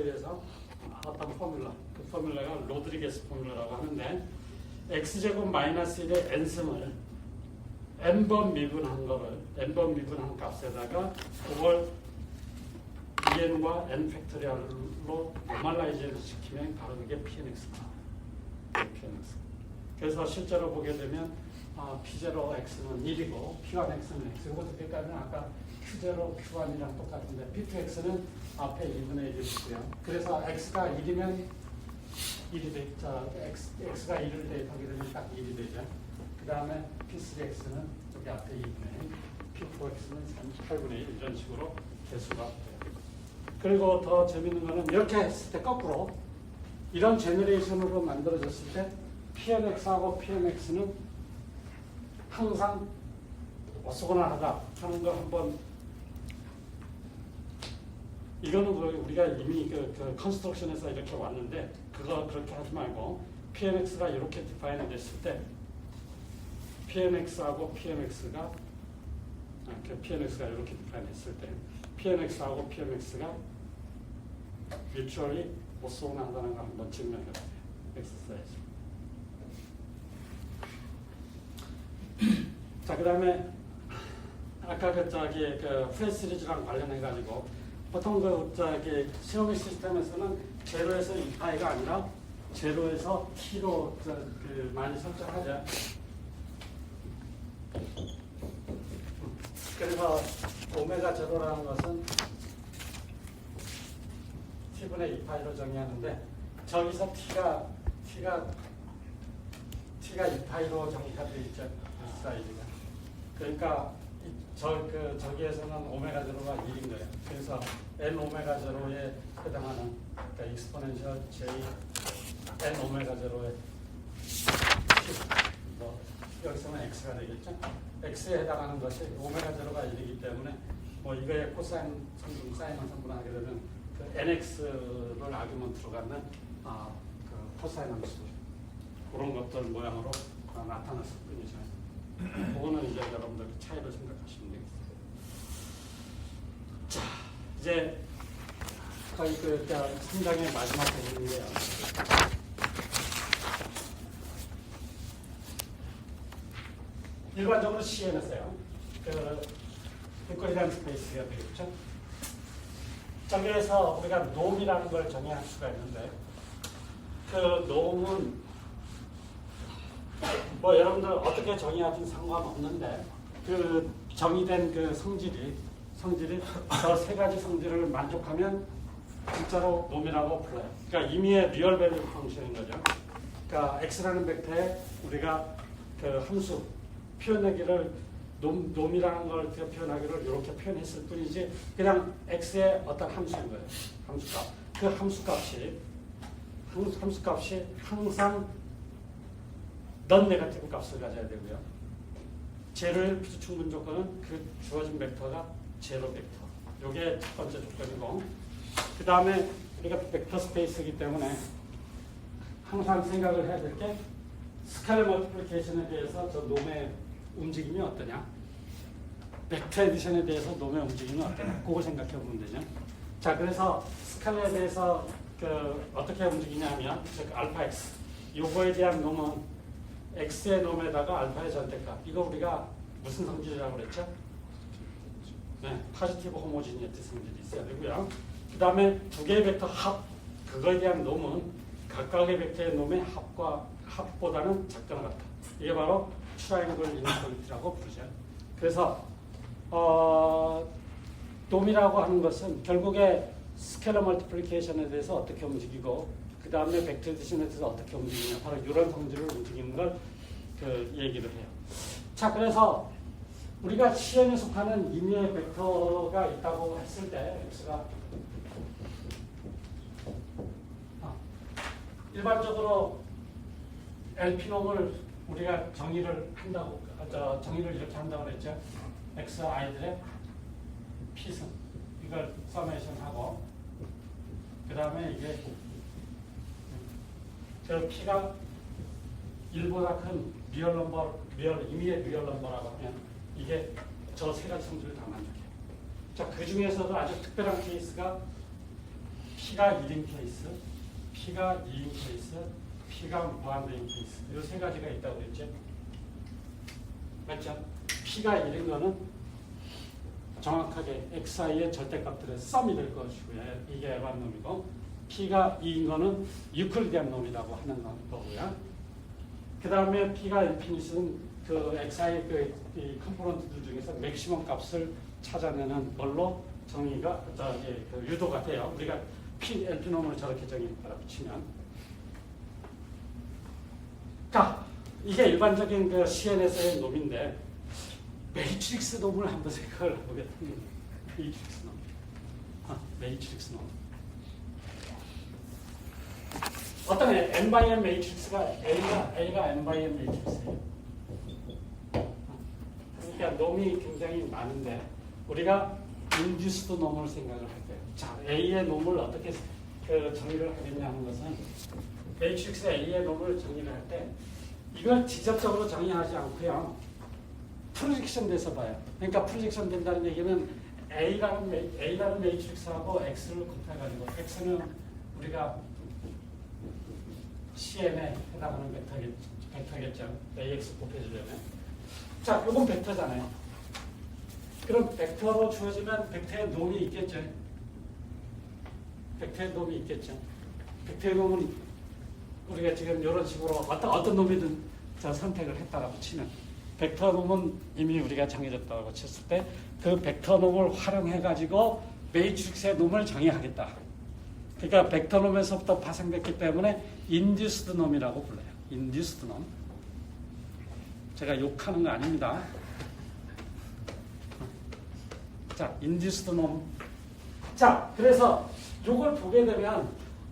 대해서 어떤 포뮬라, 그 포뮬라가 로드리게스 포뮬라라고 하는데 x제곱 마이너스 1의 n승을 n번 미분한 거를 n번 미분한 값에다가 그걸 en과 n 팩토리얼로 노멀라이즈 시키면 바로 그게 pnx가 나와요. pnx. 그래서 실제로 보게 되면 p0 x는 1이고 p1 x는 x. 이것도 그러니까 아까 q0 q1이랑 똑같은데 p2x는 앞에 2분의 1이고요. 그래서 x가 1이면 1이 돼. 자, x가 1을 대입하게 되면 딱 1이 되죠. 그 다음에 p3x는 여기 앞에 2분의 1, p4x는 8분의 1 이런 식으로 개수가 돼요. 그리고 더 재밌는 거는 이렇게 했을 때 거꾸로 이런 제너레이션으로 만들어졌을 때 pnx하고 pnx는 항상 어수선하다 하는 걸 한번 이거는 우리가 이미 그 컨스트럭션에서 이렇게 왔는데 그거 그렇게 하지 말고 pnx가 이렇게 디파인 됐을 때 pnx하고 pmx가 이렇게 디파인 했을 때 pnx하고 pmx가 뮤추얼리 오소나다는 걸 한번 증명해 보세요. 엑서사이즈. 자, 그다음에 아까 그 프레스 시리즈랑 관련해 가지고 보통 시험의 시스템에서는 제로에서 2파이가 아니라 제로에서 t로 많이 설정하죠. 그래서 오메가 제로라는 것은 t분의 2파이로 정의하는데 저기서 t가 2파이로 정의가 되어 있죠. 사이즈가. 그러니까 저기에서는 오메가 제로가 1인 거예요. 그래서 n 오메가 제로에 해당하는 그러니까 익스포넨셜 j n 오메가 제로에 뭐 여기서는 x가 되겠죠. x에 해당하는 것이 오메가 제로가 1이기 때문에 뭐 이거의 코사인 성분, 사인을 성분하게 되면 그 nx를 아규먼트로 갖는 그 코사인 함수 그런 것들 모양으로 나타났을 뿐이죠. 그거는 이제 여러분들 차이를 생각하시면 되겠습니다. 자, 이제 거의 3장의 마지막 부분인데요. 일반적으로 CN에서요. 유클리디안 스페이스가 되겠죠. 저기에서 우리가 놈이라는 걸 정의할 수가 있는데 그 놈은 뭐 여러분들 어떻게 정의하든 상관없는데 그 정의된 그 성질이 저 세 가지 성질을 만족하면 진짜로 놈이라고 불러요. 그러니까 임의의 리얼 밸류 펑션인 거죠. 그러니까 x라는 벡터에 우리가 그 함수 표현하기를 놈이라는 걸 표현하기를 이렇게 표현했을 뿐이지 그냥 x의 어떤 함수인 거예요. 함수값. 그 함수값이 항상 넌 네거티브 값을 가져야 되고요. 제로의 필수 충분 조건은 그 주어진 벡터가 제로 벡터. 이게 첫 번째 조건이고 그 다음에 우리가 벡터 스페이스이기 때문에 항상 생각을 해야 될 게 스칼렛 멀티플리케이션에 대해서 저 놈의 움직임이 어떠냐 벡터 에디션에 대해서 놈의 움직임이 어떠냐 그거 생각해 보면 되죠. 자, 그래서 스칼렛에 대해서 어떻게 움직이냐면 즉 알파 x 요거에 대한 놈은 x의 놈에다가 알파의 전대값. 이거 우리가 무슨 성질이라고 그랬죠? 네, 파지티브 호모지니티 성질이 있어야 되고요. 그 다음에 두 개의 벡터 합. 그거에 대한 놈은 각각의 벡터의 놈의 합보다는 작거나 같다. 이게 바로 트라이앵글 이니퀄리티라고 부르죠. 그래서 놈이라고 하는 것은 결국에 스케일러 멀티플리케이션에 대해서 어떻게 움직이고 그 다음에 벡터 에디션에 대해서 어떻게 움직이냐 바로 이런 성질을 움직이는 걸 얘기를 해요. 자, 그래서 우리가 CN에 속하는 임의의 벡터가 있다고 했을 때 x가 일반적으로 LP놈을 우리가 정의를 이렇게 한다고 그랬죠. XI들의 P승 이걸 서메이션 하고 그 다음에 이게 저 P가 1보다 큰 임의의 리얼 넘버라고 하면 이게 저 세 가지 성질을 다 만족해요. 자, 그 중에서도 아주 특별한 케이스가 P가 1인 케이스, P가 2인 케이스, P가 무한대인 케이스. 이 세 가지가 있다고 그랬죠. 맞죠? P가 1인 거는 정확하게 XI의 절대값들의 썸이 될 것이고요. 이게 에반 놈이고, P가 2인 거는 유클리디안 놈이라고 하는 거고요. 그 다음에 P가 인피니트는 그 XI 이 컴포넌트들 중에서 맥시멈 값을 찾아내는 걸로 정의가 그 유도가 돼요. 우리가 P NP놈을 저렇게 정의했다고 치면, 자 이게 일반적인 그 CNS의 놈인데 매트릭스 놈을 한번 생각을 해보겠습니다. 매트릭스 놈, 매트릭스 놈. 어떤 n/n 매트릭스가 A가 n/n 매트릭스예요. 그러니까 놈이 굉장히 많은데 우리가 인듀스드 놈을 생각을 할 거예요. 자, A의 놈을 어떻게 정의를 하겠냐 하는 것은 매트릭스 A의 놈을 정의를 할 때 이걸 직접적으로 정의하지 않고요. 프로젝션 돼서 봐요. 그러니까 프로젝션 된다는 얘기는 A라는 매트릭스하고 X를 곱해가지고 X는 우리가 CN에 해당하는 벡터겠죠. AX 곱해주려면. 자, 이건 벡터잖아요. 그럼 벡터로 주어지면 벡터의 놈이 있겠죠. 벡터의 놈이 있겠죠. 벡터의 놈은 우리가 지금 이런 식으로 어떤 놈이든 선택을 했다라고 치면 벡터 놈은 이미 우리가 정해졌다고 쳤을 때 그 벡터 놈을 활용해가지고 매트릭스의 놈을 정의하겠다. 그러니까 벡터 놈에서부터 파생됐기 때문에 인듀스드 놈이라고 불러요. 인듀스드 놈. 제가 욕하는 거 아닙니다. 자, 인듀스드 놈. 자, 그래서 이걸 보게 되면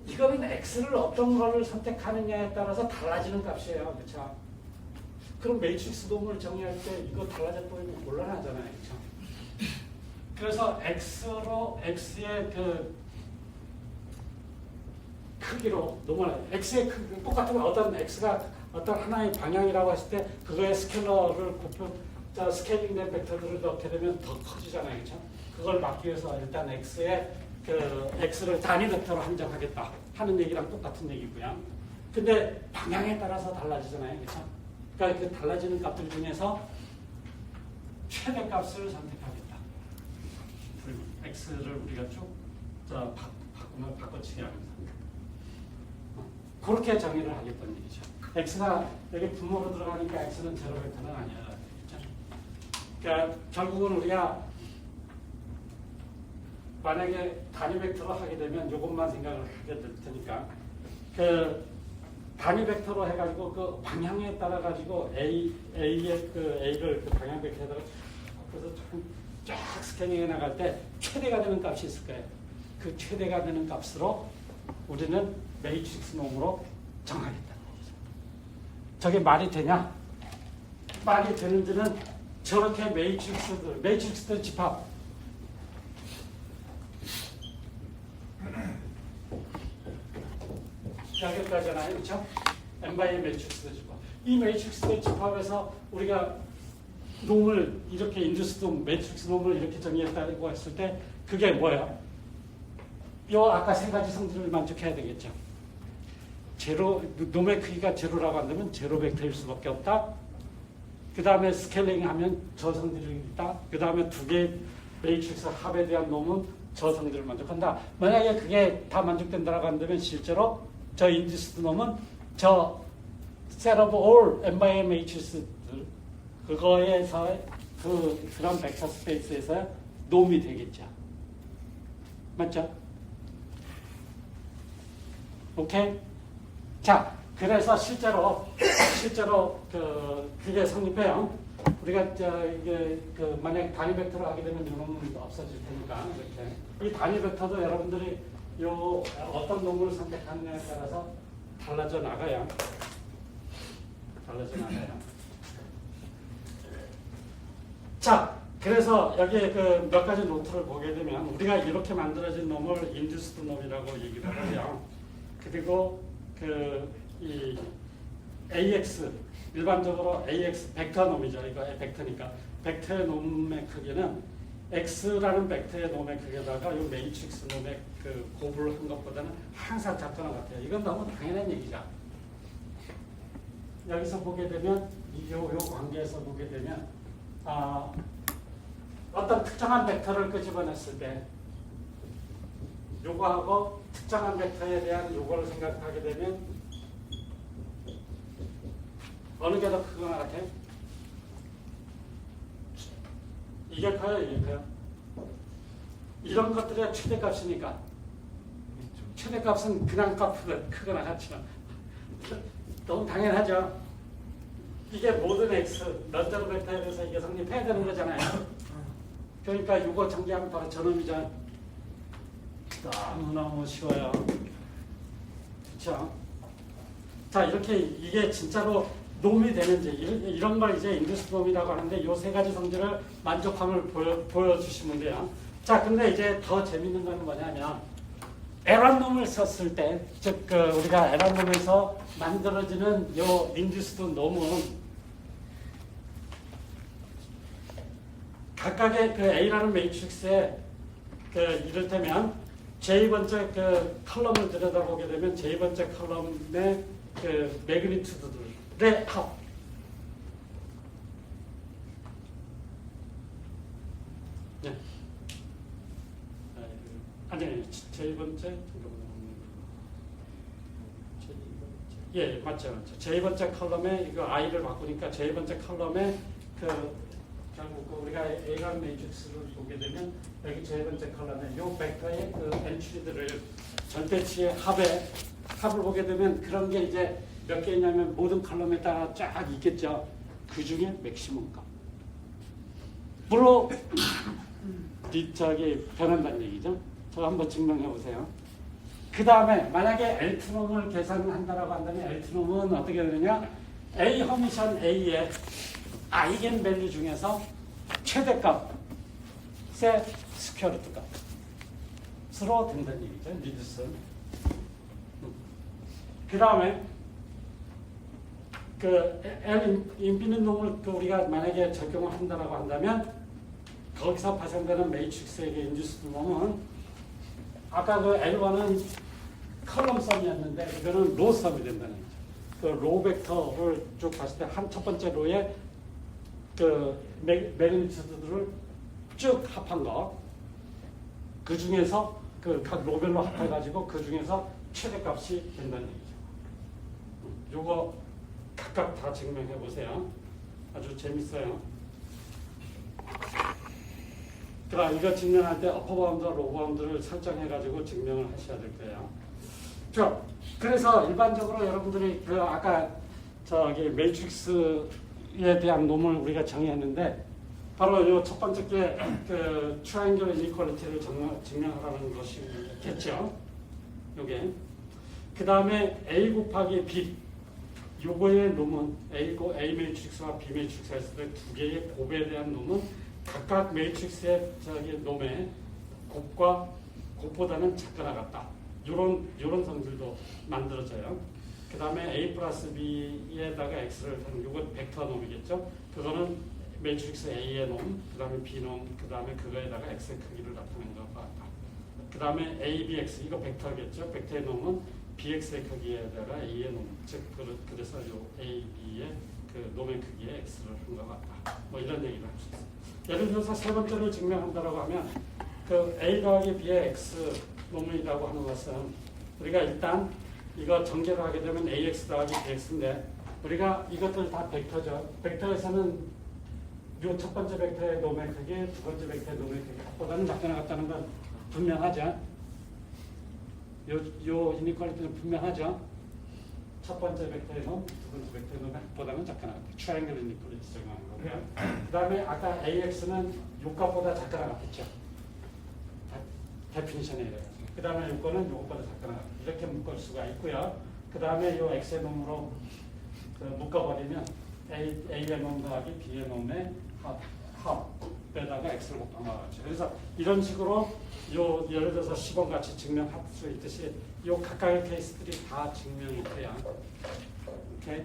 이거는 X를 어떤 거를 선택하느냐에 따라서 달라지는 값이에요. 그렇죠? 그럼 매트릭스 놈을 정의할 때 이거 달라져 보이면 곤란하잖아요. 그렇죠? 그래서 X의 그 크기로 놈을 X의 크기 똑같은 어떤 X가 어떤 하나의 방향이라고 했을 때 그거의 스케일러를 곱혀 스케일링된 벡터들을 넣게 되면 더 커지잖아요. 그렇죠? 그걸 막기 위해서 일단 X를 단위 벡터로 한정하겠다 하는 얘기랑 똑같은 얘기고요. 근데 방향에 따라서 달라지잖아요. 그렇죠? 그러니까 그 달라지는 값들 중에서 최대값을 선택하겠다. X를 우리가 쭉 바꿔치기 하면서 그렇게 정의를 하겠다는 얘기죠. X가 여기 분모로 들어가니까 X는 제로 벡터는 아니야. 그렇죠? 그러니까 결국은 우리가 만약에 단위 벡터로 하게 되면 이것만 생각을 하게 될 테니까 그 단위 벡터로 해가지고 그 방향에 따라 가지고 A의 그 A를 그 방향 벡터에다가 그래서 조금 쫙 스캐닝해 나갈 때 최대가 되는 값이 있을 거예요. 그 최대가 되는 값으로 우리는 매트릭스 놈으로 정하겠다는 거죠. 저게 말이 되냐? 말이 되는지는 저렇게 매트릭스들 집합. 여기까지잖아요. 그렇죠? n/n 매트릭스들 집합. 이 매트릭스들 집합에서 우리가 놈을 이렇게 인듀스드 매트릭스 놈을 이렇게 정의했다고 했을 때 그게 뭐예요? 요 아까 세 가지 성질을 만족해야 되겠죠. 놈의 크기가 제로라고 한다면 제로 벡터일 수밖에 없다. 그 다음에 스케일링 하면 저 성질이 있다. 그 다음에 두 개의 매트릭스 합에 대한 놈은 저 성질을 만족한다. 만약에 그게 다 만족된다고 한다면 실제로 저 인듀스드 놈은 저 set of all n/n 매트릭스들 그거에서 그런 벡터 스페이스에서 놈이 되겠죠. 맞죠? 오케이? 자, 그래서 실제로 그게 성립해요. 우리가 이게 만약에 단위 벡터로 하게 되면 이놈은 없어질 테니까 이렇게 이 단위 벡터도 여러분들이 요 어떤 놈을 선택하느냐에 따라서 달라져 나가요. 자, 그래서 여기에 그 몇 가지 노트를 보게 되면 우리가 이렇게 만들어진 놈을 인듀스드 놈이라고 얘기를 하고요. 그리고 이 AX 일반적으로 AX 벡터 놈이죠. 이거 벡터니까 벡터의 놈의 크기는 X라는 벡터의 놈의 극에다가 이 매트릭스 놈의 그 곱을 한 것보다는 항상 작거나 같아요. 이건 너무 당연한 얘기죠. 여기서 보게 되면 요 관계에서 보게 되면 어떤 특정한 벡터를 끄집어냈을 때 요거하고 특정한 벡터에 대한 요거를 생각하게 되면 어느 게 더 크거나 같아요? 이게 커요, 이게 커요? 이런 것들이 최대값이니까 최대값은 그냥 값보다 크거나 같죠. 너무 당연하죠. 이게 모든 x 런저로 벡터에 대해서 이게 성립해야 되는 거잖아요. 그러니까 이거 전개하면 바로 저놈이죠. 너무너무 쉬워요. 그렇죠? 자, 이렇게 이게 진짜로 놈이 되는지 이런 걸 이제 인듀스 놈이라고 하는데 이 세 가지 성질을 만족함을 보여주시면 돼요. 자, 근데 이제 더 재밌는 건 뭐냐면 에란놈을 썼을 때, 즉 우리가 에란놈에서 만들어지는 요 인듀스드 놈은 각각의 그 A라는 매트릭스에 이를테면 제2번째 그 컬럼을 들여다보게 되면 제2번째 컬럼의 그 매그니튜드들의 합. 네. 아니, 제2번째 예, 맞죠. 제2번째 컬럼에 이거 I를 바꾸니까 제2번째 컬럼에 결국 우리가 A라는 매트릭스를 보게 되면 여기 제2번째 컬럼에 이 벡터의 그 엔트리들을 절대치의 합을 보게 되면 그런 게 이제 몇 개 있냐면 모든 컬럼에 따라 쫙 있겠죠. 그 중에 맥시멈 값으로 변한다는 얘기죠. 저 한번 증명해 보세요. 그 다음에 만약에 L트놈을 계산한다라고 한다면 L트놈은 어떻게 되느냐? A 허미션 A의 아이겐 밸류 중에서 최대값의 스퀘어루트 값으로 된다는 얘기죠. 리듀스. 그 다음에 그 L 인피니트 놈을 우리가 만약에 적용을 한다라고 한다면 거기서 발생되는 매트릭스에게 인듀스드 놈은 아까 그 L1은 컬럼 썸이었는데 이거는 로 썸이 된다는 거죠. 그 로 벡터를 쭉 봤을 때 한 첫 번째 로에 그 매그니튜드들을 쭉 합한 거, 그 중에서 그 각 로별로 합해가지고 그 중에서 최대값이 된다는 얘기죠. 요거 각각 다 증명해 보세요. 아주 재밌어요. 그럼 이거 증명할 때 어퍼 바운드와 로우 바운드를 설정해가지고 증명을 하셔야 될 거예요. 그래서 일반적으로 여러분들이 그 아까 저기 매트릭스에 대한 놈을 우리가 정의했는데 바로 요 첫 번째 게 그 트라이앵글 이니퀄리티를 증명하라는 것이겠죠. 요게 그 다음에 A 곱하기 B 요거의 놈은 A 매트릭스와 B 매트릭스가 있을 때 두 개의 곱에 대한 놈은 각각 매트릭스의 저기 놈의 곱보다는 작거나 같다. 요런 성질도 만들어져요. 그 다음에 A 플러스 B에다가 X를 하는 요건 벡터 놈이겠죠. 그거는 매트릭스 A의 놈, 그 다음에 B 놈, 그 다음에 그거에다가 X의 크기를 나타내는 것 같다. 그 다음에 A, B, X 이거 벡터겠죠. 벡터의 놈은 BX의 크기에다가 A의 놈, 즉 그래서 요 A, B의 그 놈의 크기에 X를 한 것 같다. 뭐 이런 얘기를 할 수 있어요. 예를 들어서 세 번째를 증명한다라고 하면 그 A 더하기 B의 X 놈이라고 하는 것은 우리가 일단 이거 전개를 하게 되면 AX 더하기 BX인데 우리가 이것들 다 벡터죠. 벡터에서는 요 첫 번째 벡터의 놈의 크기, 두 번째 벡터의 놈의 크기보다는 작거나 같다는 건 분명하죠. 요 이니퀄리티는 분명하죠. 첫 번째 벡터의 놈, 두 번째 벡터의 놈보다는 작거나 같다. 트라이앵글 이니퀄리티 적용하는 거고요. 그 다음에 아까 AX는 요 값보다 작거나 같겠죠. 데피니션에 이래요. 그 다음에 요거는 요것보다 작거나 같다. 이렇게 묶을 수가 있고요. 그 다음에 요 X의 놈으로 묶어버리면 A의 놈 더하기 B의 놈의 합에다가 X를 곱한 것 같죠. 그래서 이런 식으로 요 예를 들어서 10원 같이 증명할 수 있듯이 요 각각의 케이스들이 다 증명이 돼요. 오케이?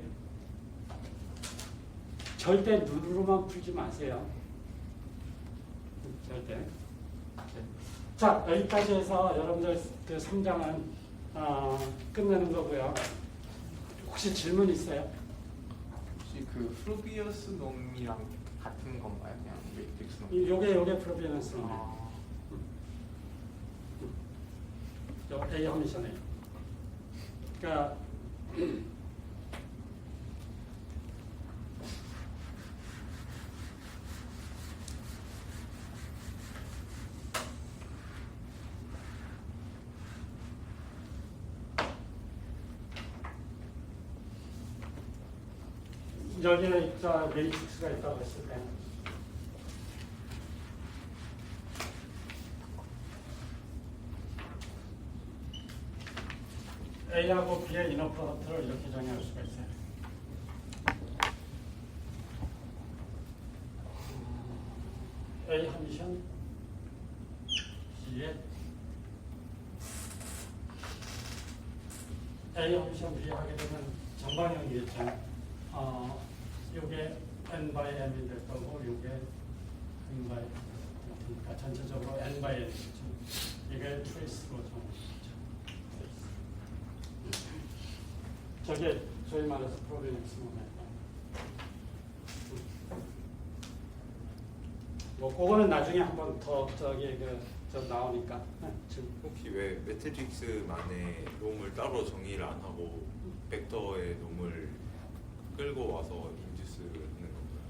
절대 눈으로만 풀지 마세요. 절대. 자, 여기까지 해서 여러분들 그 3장은 끝내는 거고요. 혹시 질문 있어요? 혹시 그 프로비어스 놈이랑 같은 건가요? 그냥 매트릭스 놈? 요게 프로비어스 놈. 요 A 허미션에. 그러니까 여기에 매트릭스가 있다고 했을 때 A하고 B의 이너 프로덕트를 이렇게 정의할 수가 있어요. A 허미션 B에 A 허미션 B 하게 되면 정방형이겠죠. 요게 n by m이 될 거고 요게 n by 그러니까 전체적으로 n by m이죠. 이게 트레이스로 정의되죠. 저게 저희 말해서 프로비넥스 모멘트. 뭐 그거는 나중에 한번 더 저 나오니까. 지금 혹시 왜 매트릭스만의 놈을 따로 정의를 안 하고 벡터의 놈을 끌고 와서 인듀스를 하는 건가요?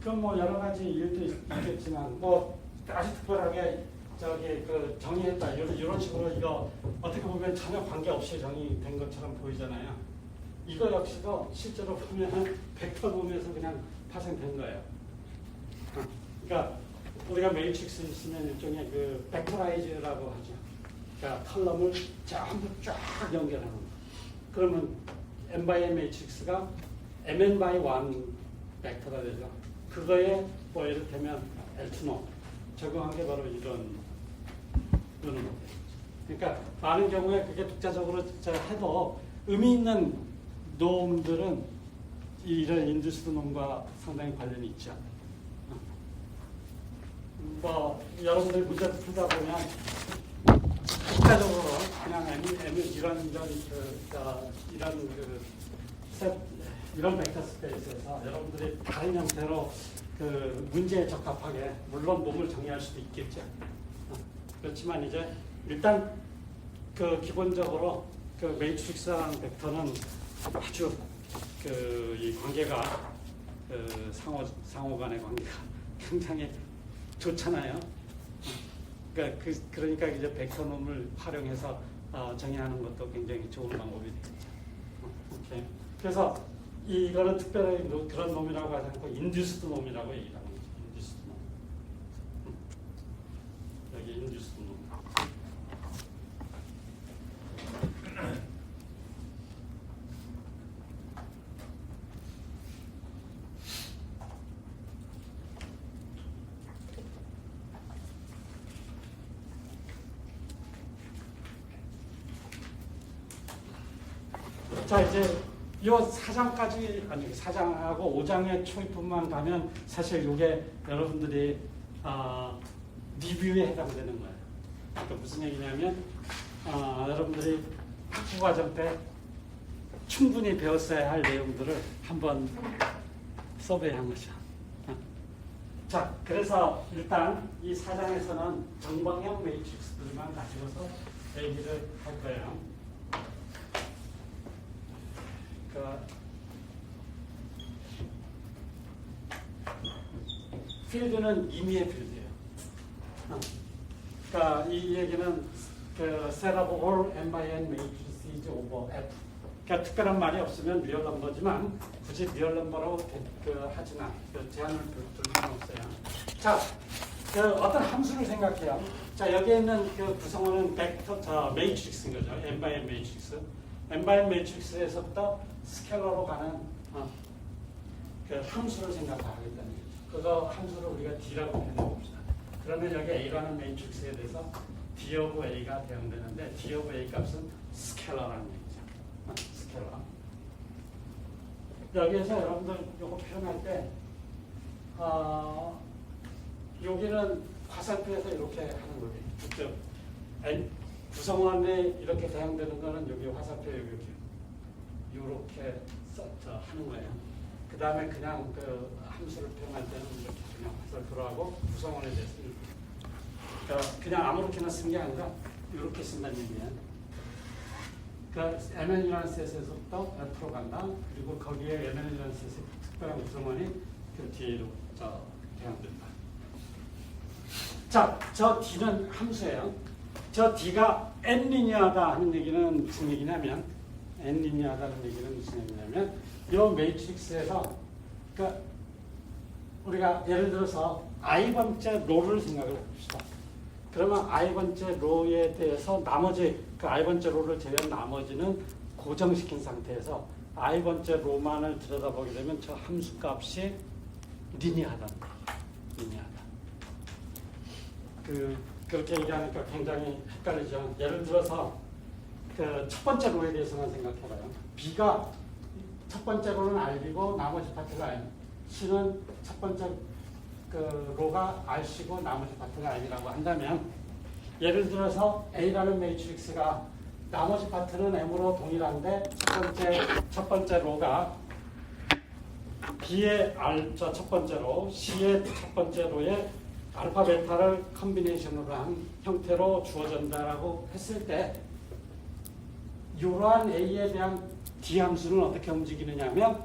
그럼 뭐 여러 가지 이유도 있겠지만 뭐 아주 특별하게 그 정의했다 이런 식으로 이거 어떻게 보면 전혀 관계없이 정의된 것처럼 보이잖아요. 이거 역시도 실제로 보면은 벡터 놈에서 그냥 파생된 거예요. 그러니까 우리가 매트릭스 있으면 일종의 그 벡터라이즈라고 하죠. 그러니까 컬럼을 전부 쫙 연결하는 거. 그러면 n by n 매트릭스가 mn by 1 벡터가 되죠. 그거에 뭐 이를테면 L2놈 적용한 게 바로 이런 거예요. 그러니까 많은 경우에 그게 독자적으로 해도 의미 있는 놈들은 이런 인듀스드 놈과 상당히 관련이 있죠. 뭐 여러분들이 문제 풀다 보면 독자적으로 그냥 이런 벡터 스페이스에서 여러분들이 다른 형태로 그 문제에 적합하게 물론 몸을 정의할 수도 있겠죠. 그렇지만 이제 일단 그 기본적으로 그 매트릭스랑 벡터는 아주 그 이 관계가 그 상호 간의 관계가 굉장히 좋잖아요. 그러니까 이제 벡터놈을 활용해서 정의하는 것도 굉장히 좋은 방법이 되겠죠. 오케이. 그래서 이거는 특별히 그런 놈이라고 하지 않고 인듀스드 놈이라고 얘기하는 거죠. 인듀스드 놈. 여기 인듀스드 놈. 자, 이제 이 4장까지, 아니 4장하고 5장의 초입부만 가면 사실 이게 여러분들이 리뷰에 해당되는 거예요. 그러니까 무슨 얘기냐면 여러분들이 학부과정 때 충분히 배웠어야 할 내용들을 한번 서베이한 거죠. 자, 그래서 일단 이 4장에서는 정방형 매트릭스들만 가지고서 얘기를 할 거예요. 필드는 임의의 필드예요. 그러니까 이 얘기는 그 set of all n by n matrices over F. 그러니까 특별한 말이 없으면 리얼 넘버지만 굳이 리얼 넘버로 하지만 제한을 둘 필요는 없어요. 자, 어떤 함수를 생각해요. 자, 여기에 있는 그 구성원은 벡터, 매트릭스인 거죠. n by n 매트릭스. n by n 매트릭스에서부터 스케일러로 가는 그 함수를 생각하겠다는 거죠. 그거 함수를 우리가 D라고 표현해봅시다. 그러면 여기 A라는 매트릭스에 대해서 D of A가 대응되는데 D of A 값은 스케일러라는 얘기죠. 스케일러. 여기에서 여러분들 이거 표현할 때 여기는 화살표에서 이렇게 하는 거예요. 그죠? 구성원에 이렇게 대항되는 거는 여기 화살표 여기 이렇게 하는 거예요. 그 다음에 그냥 그 함수를 표현할 때는 이렇게 그냥 화살표로 하고 구성원에 대해서 그러니까 그냥 아무렇게나 쓴 게 아니라 이렇게 쓴다는 얘기예요. 그러니까 MN이라는 셋에서부터 F로 간다. 그리고 거기에 MN이라는 셋의 특별한 구성원이 그 뒤로 대항된다. 자, 저 D는 함수예요. 저 D가 N리니어하다 하는 얘기는 무슨 얘기냐면 N리니어하다는 얘기는 무슨 얘기냐면 이 매트릭스에서 그러니까 우리가 예를 들어서 i번째 로를 생각을 해봅시다. 그러면 i번째 로에 대해서 나머지 그 i번째 로를 제외한 나머지는 고정시킨 상태에서 i번째 로만을 들여다보게 되면 저 함수 값이 리니어하다. 리니어하다. 그렇게 얘기하니까 굉장히 헷갈리죠. 예를 들어서 그 첫 번째 로에 대해서만 생각해봐요. B가 첫 번째 로는 R이고 나머지 파트가 M. C는 첫 번째 그 로가 R씨고 나머지 파트가 M이라고 한다면 예를 들어서 A라는 매트릭스가 나머지 파트는 M으로 동일한데 첫 번째 로가 B의 R 첫 번째 로, C의 첫 번째 로에 알파 베타를 컨비네이션으로 한 형태로 주어진다라고 했을 때 이러한 A에 대한 D 함수는 어떻게 움직이느냐 하면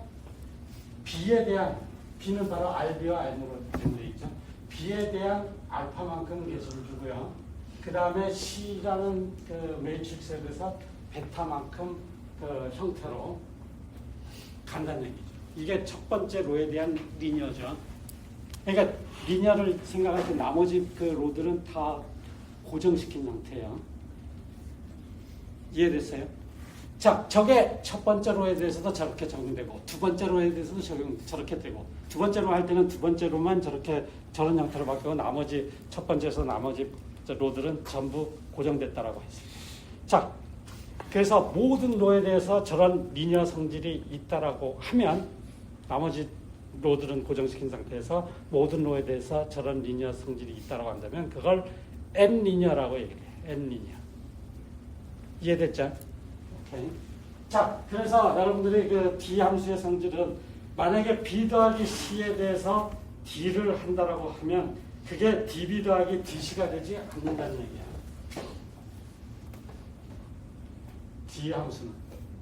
B에 대한 B는 바로 RB와 M으로 되어 있죠. B에 대한 알파만큼 개수를 주고요. 그 다음에 C라는 그 매트릭스에 대해서 베타만큼 그 형태로 간다는 얘기죠. 이게 첫 번째 로에 대한 리니어죠. 그러니까 리니어를 생각할 때 나머지 그 로들은 다 고정시킨 상태예요. 이해됐어요? 자, 저게 첫 번째 로에 대해서도 저렇게 적용되고 두 번째 로에 대해서도 저렇게 되고 두 번째 로 할 때는 두 번째 로만 저런 형태로 바뀌고 나머지 첫 번째에서 나머지 로들은 전부 고정됐다라고 했습니다. 자, 그래서 모든 로에 대해서 저런 리니어 성질이 있다라고 하면 나머지 로들은 고정시킨 상태에서 모든 로에 대해서 저런 리니어 성질이 있다라고 한다면 그걸 N 리니어라고 얘기해요. N 리니어. 이해됐죠? 오케이. 자, 그래서 여러분들이 그 D 함수의 성질은 만약에 B 더하기 C에 대해서 D를 한다라고 하면 그게 DB 더하기 DC가 되지 않는다는 얘기야. D 함수는.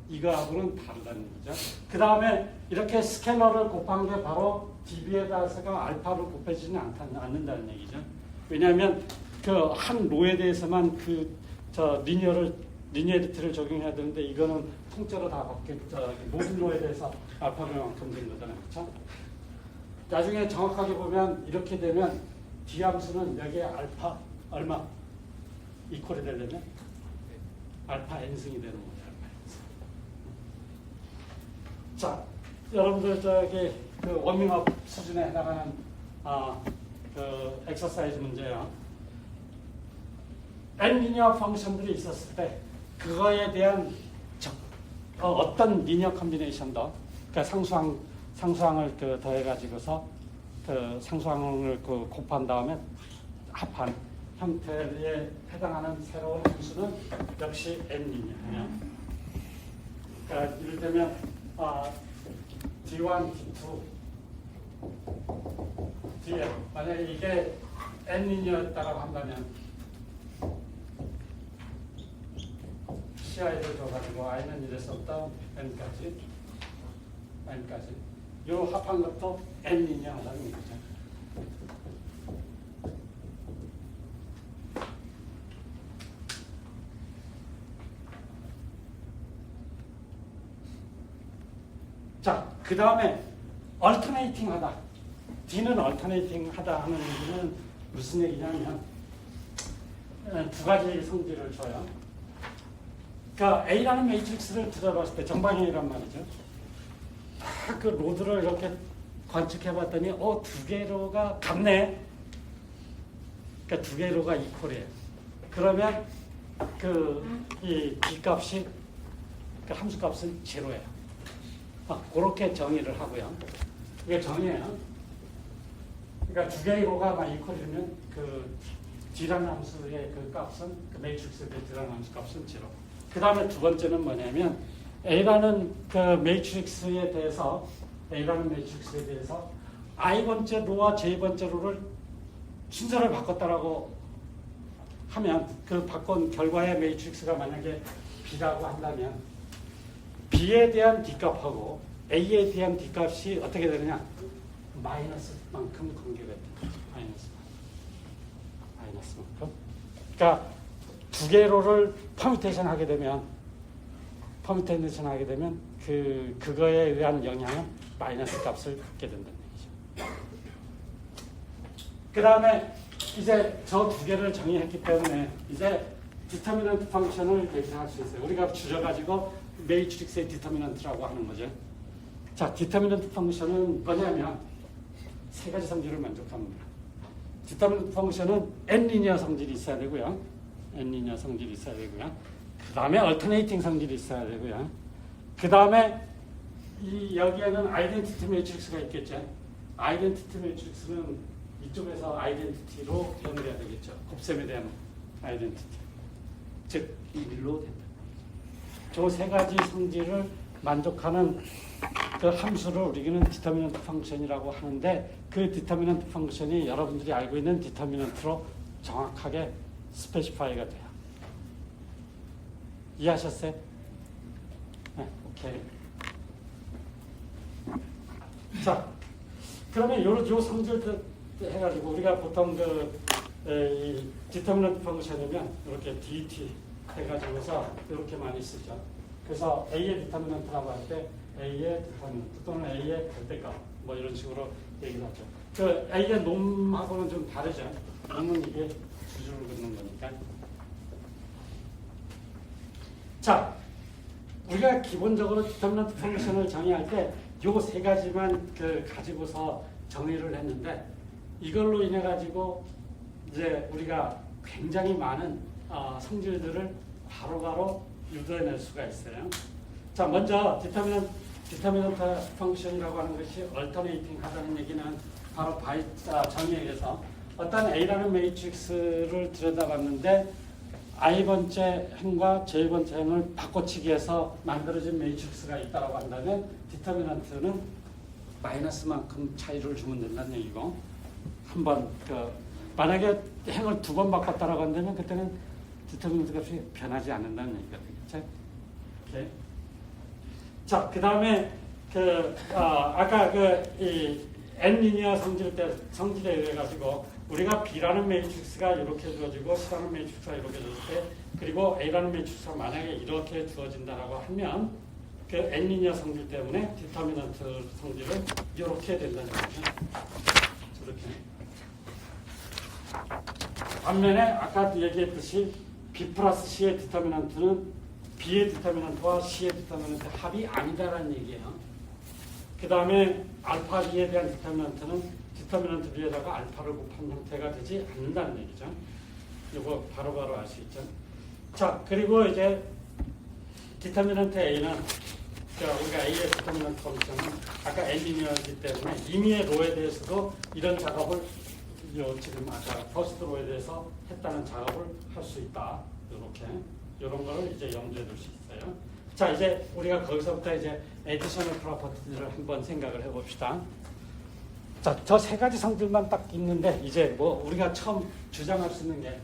이거하고는 다르다는 얘기죠. 그 다음에 이렇게 스케일러를 곱한 게 바로 DB에다가 알파를 곱해지지 않는다는 얘기죠. 왜냐하면 그 한 로에 대해서만 리니어리티를 적용해야 되는데 이거는 통째로 다 모든 로에 대해서 알파만큼 된 거잖아요. 그렇죠? 나중에 정확하게 보면 이렇게 되면 D 함수는 여기에 알파 얼마 이퀄이 되려면 알파 n승이 되는 거예요. 자, 여러분들 저기 그 워밍업 수준에 해당하는 그 엑서사이즈 문제요. n 리니어 펑션들이 있었을 때 그거에 대한 어떤 리니어 컨비네이션도 그러니까 상수항을 그 더해가지고서 그 상수항을 그 곱한 다음에 합한 형태에 해당하는 새로운 함수는 역시 n 리니어예요. 그러니까 이를테면 D1, D2, Dn 만약에 이게 n 리니어였다고 한다면 CI를 줘가지고 I는 이래서부터 N까지 이 합한 것도 n 리니어 하다는 얘기죠. 자, 그 다음에 얼터네이팅 하다. D는 얼터네이팅 하다 하는 얘기는 무슨 얘기냐면 두 가지 성질을 줘요. 그러니까 A라는 매트릭스를 들어봤을 때 정방향이란 말이죠. 다 그 로드를 이렇게 관측해 봤더니 두 개로가 같네. 그러니까 두 개로가 이퀄이에요. 그러면 이 D 값이 그 함수 값은 제로예요. 그렇게 정의를 하고요. 이게 정의예요. 그러니까 두 개의 로가 막 이퀄이면 그 D라는 함수의 그 값은 그 매트릭스의 D라는 함수 값은 0. 그 다음에 두 번째는 뭐냐면 A라는 그 매트릭스에 대해서 I번째 로와 J번째 로를 순서를 바꿨다라고 하면 그 바꾼 결과의 매트릭스가 만약에 B라고 한다면 B에 대한 D값하고 A에 대한 D값이 어떻게 되느냐? 마이너스만큼 관계가 있다. 마이너스만큼. 그러니까 두 개의 로를 퍼뮤테이션 하게 되면 그거에 의한 영향은 마이너스 값을 갖게 된다는 얘기죠. 그 다음에 이제 저 두 개를 정의했기 때문에 이제 디터미넌트 펑션을 얘기할 수 있어요. 우리가 줄여가지고 매트릭스의 디터미넌트라고 하는 거죠. 자, 디터미넌트 펑션은 뭐냐면 세 가지 성질을 만족합니다. 디터미넌트 펑션은 n 리니어 성질이 있어야 되고요. 그 다음에 얼터네이팅 성질이 있어야 되고요. 그 다음에 여기에는 아이덴티티 매트릭스가 있겠죠. 아이덴티티 매트릭스는 이쪽에서 아이덴티티로 연결해야 되겠죠. 곱셈에 대한 아이덴티티. 즉, 일로 된다. 저 세 가지 성질을 만족하는 그 함수를 우리는 디터미넌트 펑션이라고 하는데 그 디터미넌트 펑션이 여러분들이 알고 있는 디터미넌트로 정확하게 스페시파이가 돼요. 이해하셨어요? 네, 오케이. 자, 그러면 요 성질들 해가지고 우리가 보통 이 디터미넌트 펑션이면 이렇게 dt 해가지고서 이렇게 많이 쓰죠. 그래서 A의 디터미넌트라고 할 때 A의 디터미넌트 또는 A의 절대값 뭐 이런 식으로 얘기를 하죠. 그 A의 놈하고는 좀 다르죠. 놈은 이게 주주를 긋는 거니까. 자, 우리가 기본적으로 디터미넌트 펑션을 정의할 때 요 세 가지만 가지고서 정의를 했는데 이걸로 인해 가지고 이제 우리가 굉장히 많은 성질들을 바로바로 유도해낼 수가 있어요. 자, 먼저 디터미넌트 펑션이라고 하는 것이 얼터네이팅 하다는 얘기는 바로 정의에 의해서 어떤 A라는 매트릭스를 들여다봤는데 I번째 행과 J번째 행을 바꿔치기해서 만들어진 매트릭스가 있다고 한다면 디터미넌트는 마이너스만큼 차이를 주면 된다는 얘기고 한번 만약에 행을 두 번 바꿨다라고 한다면 그때는 디터미넌트 값이 변하지 않는다는 얘기가 되겠죠. 오케이. 자, 그 다음에 아까 이 n 리니어 성질에 의해 가지고 우리가 B라는 매트릭스가 이렇게 주어지고 C라는 매트릭스가 이렇게 주어질 때 그리고 A라는 매트릭스가 만약에 이렇게 주어진다라고 하면 그 n 리니어 성질 때문에 디터미넌트 성질은 이렇게 된다는 거죠. 이렇게. 반면에 아까 얘기했듯이 B 플러스 C의 디터미넌트는 B의 디터미넌트와 C의 디터미넌트 합이 아니다라는 얘기예요. 그 다음에 알파 B에 대한 디터미넌트는 디터미넌트 B에다가 알파를 곱한 형태가 되지 않는다는 얘기죠. 이거 바로바로 알 수 있죠. 자, 그리고 이제 디터미넌트 A는 우리가 A의 디터미넌트 펑션은 아까 n 리니어이기 때문에 임의의 로에 대해서도 이런 작업을 지금 아까 퍼스트 로에 대해서 했다는 작업을 할 수 있다. 이런 거를 이제 염두에 둘 수 있어요. 자, 이제 우리가 거기서부터 이제 에디셔널 프로퍼티를 한번 생각을 해봅시다. 자, 저 세 가지 성질만 딱 있는데 이제 뭐 우리가 처음 주장할 수 있는 게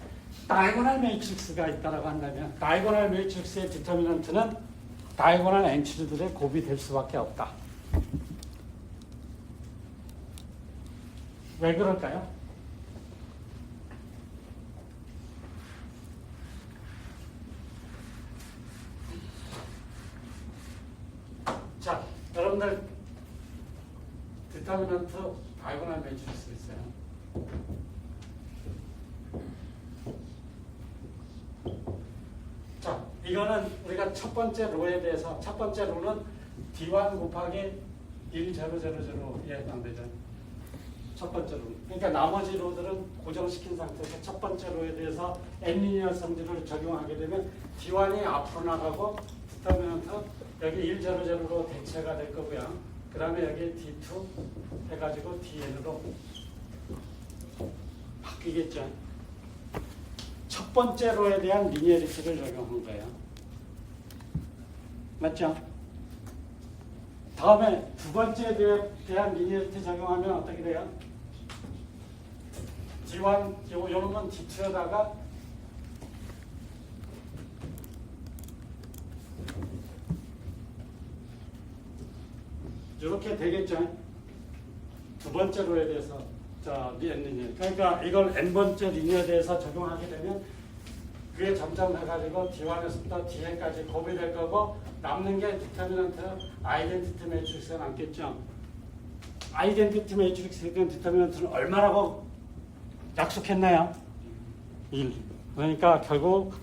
다이고널 매트릭스가 있다라고 한다면 다이고널 매트릭스의 디터미넌트는 다이고널 엔트리들의 곱이 될 수밖에 없다. 왜 그럴까요? 자, 여러분들 디터미넌트 다이고널 매트릭스 있어요. 자, 이거는 우리가 첫 번째 로에 대해서 첫 번째 로는 D1 곱하기 10000에 해당되죠. 첫 번째 로. 그러니까 나머지 로들은 고정시킨 상태에서 첫 번째 로에 대해서 n 리니어 성질을 적용하게 되면 D1이 앞으로 나가고 디터미넌트 여기 100로 대체가 될 거고요. 그 다음에 여기 D2 해가지고 DN으로 바뀌겠죠. 첫 번째 로에 대한 리니어리티를 적용한 거예요. 맞죠? 다음에 두 번째에 대한 리니어리티 적용하면 어떻게 돼요? D1, 요런 건 D2에다가 이렇게 되겠죠. 두 번째 로에 대해서 리니어. 그러니까 이걸 n번째 리니어에 대해서 적용하게 되면 그게 점점 해가지고 D1에서부터 Dn까지 곱이 될 거고 남는 게 디터미넌트 아이덴티티 매트릭스가 남겠죠. 아이덴티티 매트릭스에 대한 디터미넌트는 얼마라고 약속했나요? 1. 그러니까 결국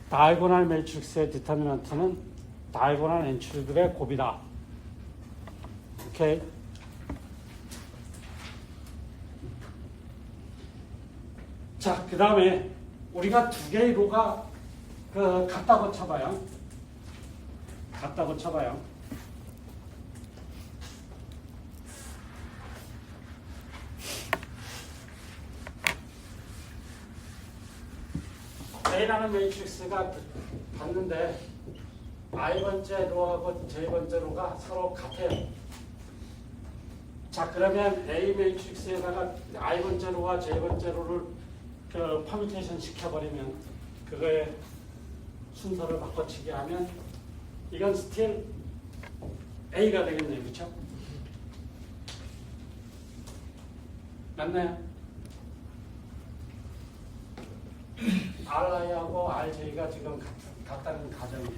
다이고널 매트릭스의 디터미넌트는 다이고널 엔트리들의 곱이다. 오케이. 자, 그 다음에 우리가 두 개의 로가 같다고 쳐봐요. 같다고 쳐봐요. A라는 매트릭스가 봤는데 I번째 로하고 J번째 로가 서로 같아요. 자, 그러면 A 매트릭스에다가 I번째 로와 J번째 로를 퍼뮤테이션 시켜버리면 그거의 순서를 바꿔치기 하면 이건 스틸 A가 되겠네요. 그렇죠? 맞나요? RI하고 RJ가 지금 같다는 가정이에요.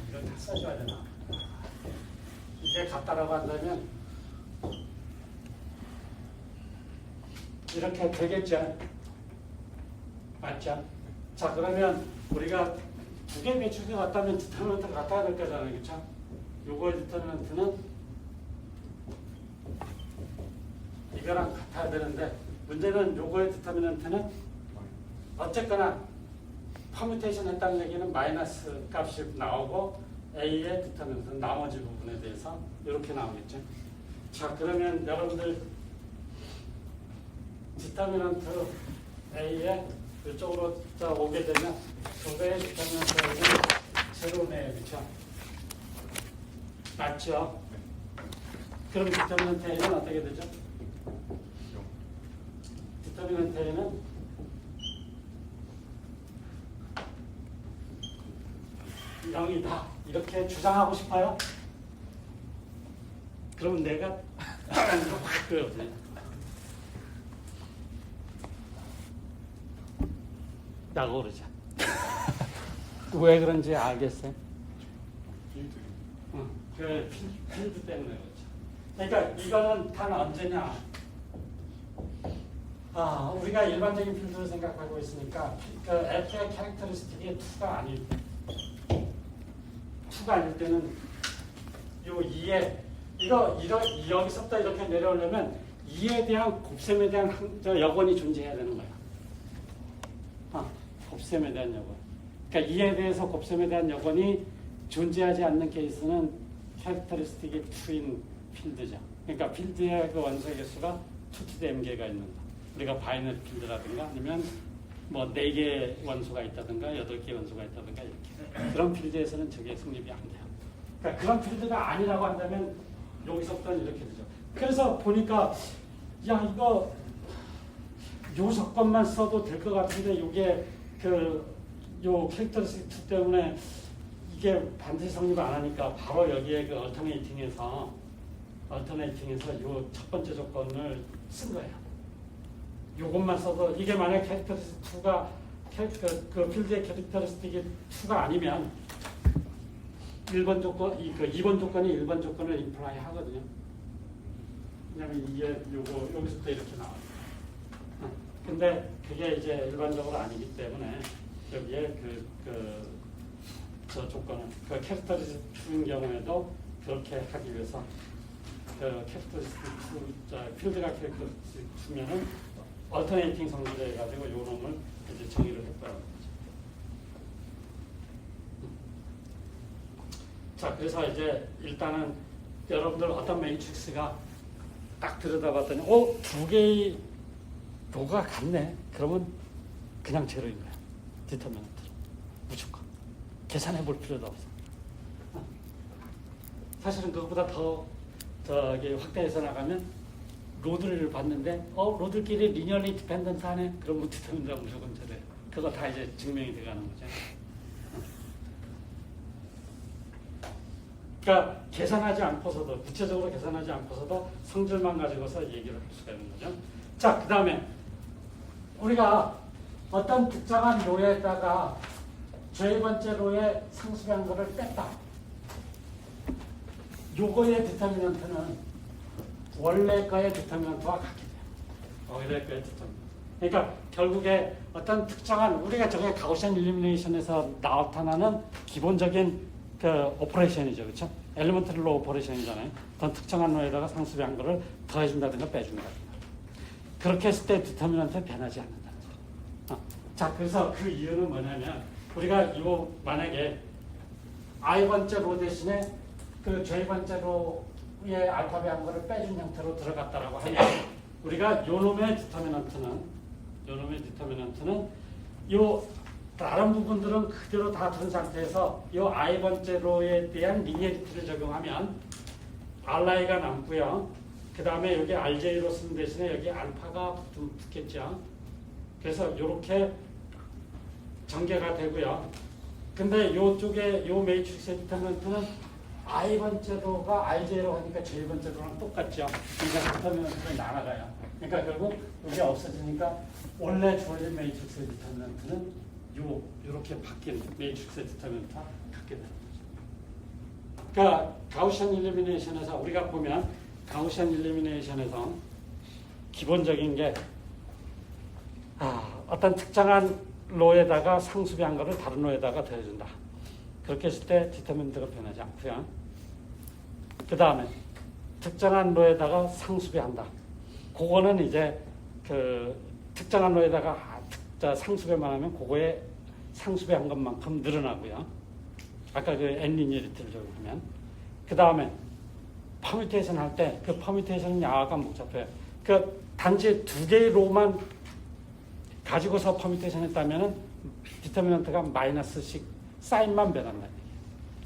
이걸 다 써줘야 되나? 이게 같다라고 한다면 이렇게 되겠죠? 맞죠? 자, 그러면 우리가 두 개 매출이 같다면 디터미넌트가 같아야 될 거잖아요. 그렇죠? 요거의 디터미넌트는 이거랑 같아야 되는데 문제는 요거의 디터미넌트는 어쨌거나 퍼뮤테이션 했다는 얘기는 마이너스 값이 나오고 A의 디터미넌트 나머지 부분에 대해서 이렇게 나오겠죠. 자, 그러면 여러분들 디터미넌트 A에 이쪽으로 오게 되면 그거의 디터미넌트는 새로운애예요. 그렇죠? 맞죠? 그럼 디터미넌트 A는 어떻게 되죠? 디터미넌트 A는 영이다 이렇게 주장하고 싶어요? 그러면 내가 확 그러거든요. 라고 그러죠. 왜 그런지 알겠어요? 그 필드 때문에 그렇죠. 그러니까 이거는 단 언제냐? 우리가 일반적인 필드를 생각하고 있으니까 그 F의 캐릭터리스틱이 2가 아닐 때 2가 아닐 때는 요 2에 여기서부터 이렇게 내려오려면 2에 대한 곱셈에 대한 여건이 존재해야 되는 거야. 곱셈에 대한 여건. 그러니까 2에 대해서 곱셈에 대한 여건이 존재하지 않는 케이스는 캐릭터리스틱이 2인 필드죠. 그러니까 필드의 그 원소의 개수가 2m개가 있는다. 우리가 바이너리 필드라든가 아니면 뭐 4개 원소가 있다든가 8개 원소가 있다든가 이렇게. 그런 필드에서는 저게 성립이 안 돼요. 그러니까 그런 필드가 아니라고 한다면 여기서부터는 이렇게 되죠. 그래서 보니까 야 이거 요 조건만 써도 될 것 같은데 이게 요 캐릭터리스틱 2 때문에 이게 반드시 성립 안 하니까 바로 여기에 그 얼터네이팅에서 요 첫 번째 조건을 쓴 거예요. 요것만 써도 이게 만약 캐릭터리스틱 2가 그 필드의 캐릭터리스틱이 2가 아니면 1번 조건, 2번 조건이 1번 조건을 임플라이 하거든요. 왜냐면 이게 여기서부터 이렇게 나와요. 근데 그게 이제 일반적으로 아니기 때문에 여기에 저 조건은 그 캐릭터리스틱 2인 경우에도 그렇게 하기 위해서 그 캐릭터리스틱 2, 필드가 캐릭터리스틱 2면은 얼터네이팅 성질을 해가지고 요 놈을 이제 정의를 했다는 거죠. 자, 그래서 이제 일단은 여러분들 어떤 매트릭스가 딱 들여다봤더니 두 개의 로가 같네. 그러면 그냥 제로인 거야. 디터미넌트 무조건 계산해 볼 필요도 없어. 사실은 그것보다 더 저기 확대해서 나가면 로드를 봤는데 로드끼리 리니어리 디펜던트하네. 그러면 디터미넌트가 무조건 제로야. 그거 다 이제 증명이 돼가는 거죠. 그러니까 계산하지 않고서도 구체적으로 계산하지 않고서도 성질만 가지고서 얘기를 할 수가 있는 거죠. 자, 그 다음에 우리가 어떤 특정한 로에다가 j 번째 로에 상수한 거를 뺐다. 요거의 디터미넌트는 원래 거의 디터미넌트와 같게 돼요. 원래 거의 디터미넌트. 그러니까 결국에 어떤 특정한 우리가 저게 가우시안 일리미네이션에서 나타나는 기본적인 그 오퍼레이션이죠, 그렇죠? 엘리먼터리 로 오퍼레이션이잖아요. 어떤 특정한 로에다가 상수한 거를 더해준다든가 빼준다든가. 그렇게 했을 때 디터미넌트는 변하지 않는다는 거죠. 자, 그래서 그 이유는 뭐냐면 우리가 만약에 i 번째 로 대신에 그 j 번째 로의 알파벳 한 거를 빼준 형태로 들어갔다라고 하면 우리가 요 놈의 디터미넌트는 요 다른 부분들은 그대로 다 둔 상태에서 이 i 번째 로에 대한 리니어리티를 적용하면 ri가 남고요. 그 다음에 여기 rj로 쓰는 대신에 여기 알파가 붙겠죠. 그래서 이렇게 전개가 되고요. 근데 이쪽에 요 매트릭스의 디터미넌트는 i 번째 로가 rj로 하니까 j 번째 로랑 똑같죠. 그러니까 디터미넌트는 날아가요. 그러니까 결국 이게 없어지니까 원래 주어진 매트릭스의 디터미넌트는 이렇게 바뀐 매트릭스의 디터미넌트와 같게 되는 거죠. 그러니까 가우시안 일리미네이션에서 우리가 보면 가우시안 일리미네이션에서 기본적인 게 어떤 특정한 로에다가 상수비한 거를 다른 로에다가 더해준다. 그렇게 했을 때 디터미넌트가 변하지 않고요. 그 다음에 특정한 로에다가 상수비한다. 그거는 이제 그 특정한 로에다가 상수배만 하면 그거에 상수배한 것만큼 늘어나고요. 아까 그 n-리니어리티를 적용하면. 그 다음에 퍼뮤테이션 할 때 그 퍼뮤테이션은 약간 복잡해요. 그 단지 두 개의 로만 가지고서 퍼뮤테이션 했다면 디터미넌트가 마이너스씩 사인만 변한다.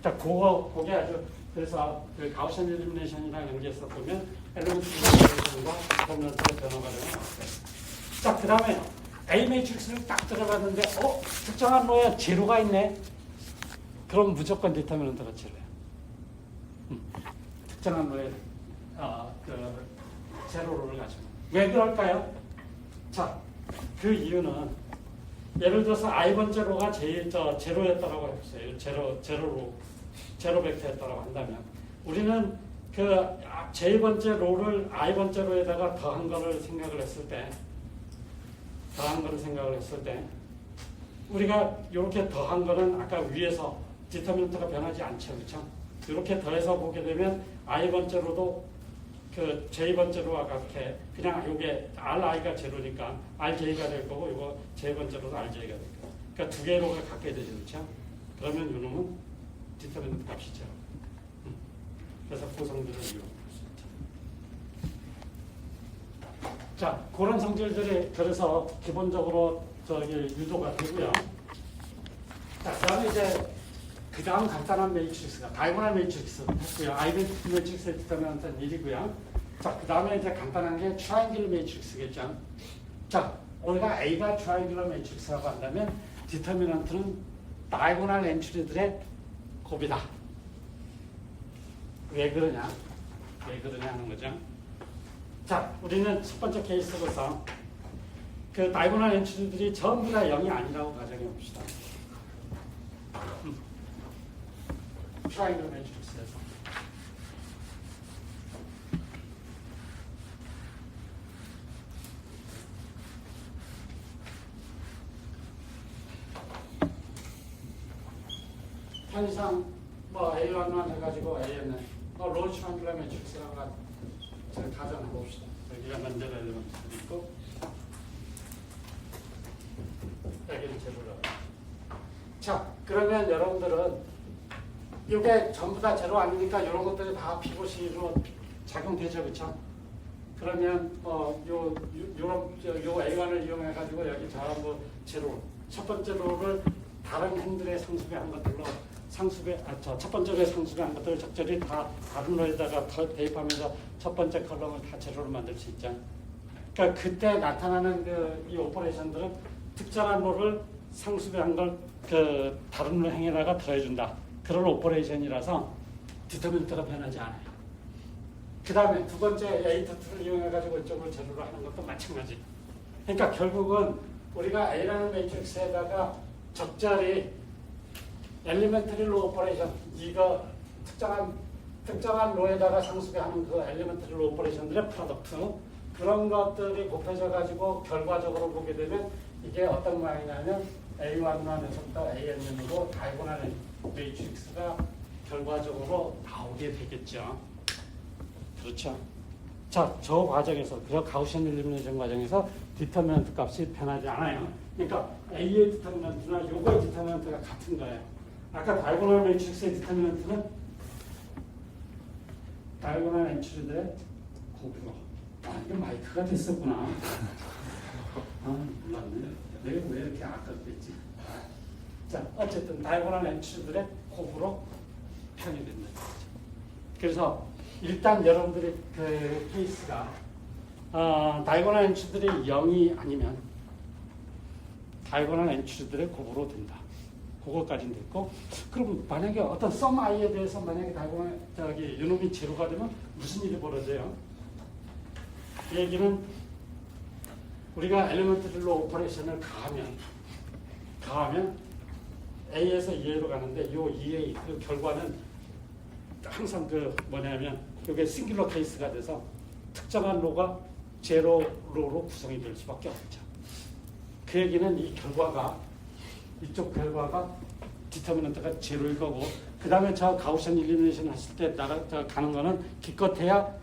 자, 그게 아주 그래서 그 가우시안 일리미네이션이랑 연계해서 보면 엘리먼트 디터미넌트과 디터미넌트의 변화가 되는 자, 그 다음에 A 매트릭스를 딱 들어갔는데 특정한 로에 제로가 있네. 그럼 무조건 디터미넌트가 제로야. 특정한 로에 그 제로를 가지고. 왜 그럴까요? 자, 그 이유는 예를 들어서 I 번째 로가 제로였다라고 해보세요. 제로 벡터였다라고 한다면 우리는 그 J 번째 로를 I 번째 로에다가 더한 거를 생각을 했을 때 우리가 이렇게 더한 거는 아까 위에서 디터미넌트가 변하지 않죠, 그렇죠? 이렇게 더해서 보게 되면 I 번째로도 그 J 번째로와 같게 그냥 이게 RI가 제로니까 RJ가 될 거고 이거 J 번째로도 RJ가 될 거고. 그러니까 두 개의 로가 같게 되죠, 그렇죠? 그러면 이놈은 디터미넌트 값이 제로. 그래서 고성질을 이용할 수 있죠. 자, 그런 성질들이 그래서 기본적으로 유도가 되고요. 자, 그다음에 이제 그 다음 간단한 매트릭스가 다이고널 매트릭스 했고요. 아이덴티티 매트릭스의 디터미넌트는 1이고요. 자, 그 다음에 이제 간단한 게 트라이앵글 매트릭스겠죠. 자, 우리가 A가 트라이앵글 매트릭스라고 한다면 디터미넌트는 다이고널 엔트리들의 곱이다. 왜 그러냐 하는 거죠. 자, 우리는 첫 번째 케이스로서 그 다이고널 엔트리들이 전부 다 0이 아니라고 가정해 봅시다. 트라이앵글 매트릭스에서 편의상 A1만 해가지고 AN은 로우 트라이앵글 매트릭스라고 가정해 봅시다. 여기가 먼저 엘리먼트도 있고 여기는 제로라고. 자, 그러면 여러분들은 이게 전부 다 제로 아니니까 이런 것들이 다 피봇으로 작용되죠, 그렇죠? 그러면 요 A1을 이용해 가지고 여기 전부 제로 첫 번째 로를 다른 행들의 상수배 한 것들로 첫 번째 로의 상수배 한 것들을 적절히 다 다른 로에다가 대입하면서 첫 번째 컬럼을 다 제로로 만들 수 있죠. 그러니까 그때 나타나는 이 오퍼레이션들은 특정한 로를 상수배한 걸 다른 로 행에다가 더해준다. 그런 오퍼레이션이라서 디터미넌트가 변하지 않아요. 그 다음에 두 번째 A2를 이용해가지고 이쪽을 제로로 하는 것도 마찬가지. 그러니까 결국은 우리가 A라는 매트릭스에다가 적절히 엘리멘터리 로 오퍼레이션, 이거 특정한 로에다가 상수배하는 그 엘리멘터리 로 오퍼레이션들의 프로덕트, 그런 것들이 곱해져가지고 결과적으로 보게 되면 이게 어떤 모양이냐면 A1에서부터 AN으로 다이고널 매트릭스가 결과적으로 나오게 되겠죠. 그렇죠. 자, 저 과정에서, 그 가우시안 일리미네이션 과정에서 디터미넌트 값이 변하지 않아요. 그러니까 A의 디터미넌트나 요거의 디터미넌트가 같은 거예요. 아까 다이고널 매트릭스의 디터미넌트는 다이고널 엔트리들의 곱으로. 이거 마이크가 됐었구나. 몰랐네. 내가 왜 이렇게 아깝겠지. 자, 어쨌든 다이고널 엔트리들의 곱으로 편입된다. 그래서 일단 여러분들이 그 케이스가 다이고널 엔트리들이 0이 아니면 다이고널 엔트리들의 곱으로 된다. 그거까지는 됐고, 그럼 만약에 어떤 썸 i에 대해서 만약에 다이고널 유놈이 제로가 되면 무슨 일이 벌어져요? 이 얘기는 우리가 엘리먼트리 로 오퍼레이션을 가하면 A에서 2A로 가는데 이 2A 그 결과는 항상 이게 싱귤러 케이스가 돼서 특정한 로가 제로 로로 구성이 될 수밖에 없죠. 그 얘기는 이쪽 결과가 디터미넌트가 제로일 거고, 그 다음에 저 가우시안 일리미네이션 했을 때 가는 거는 기껏해야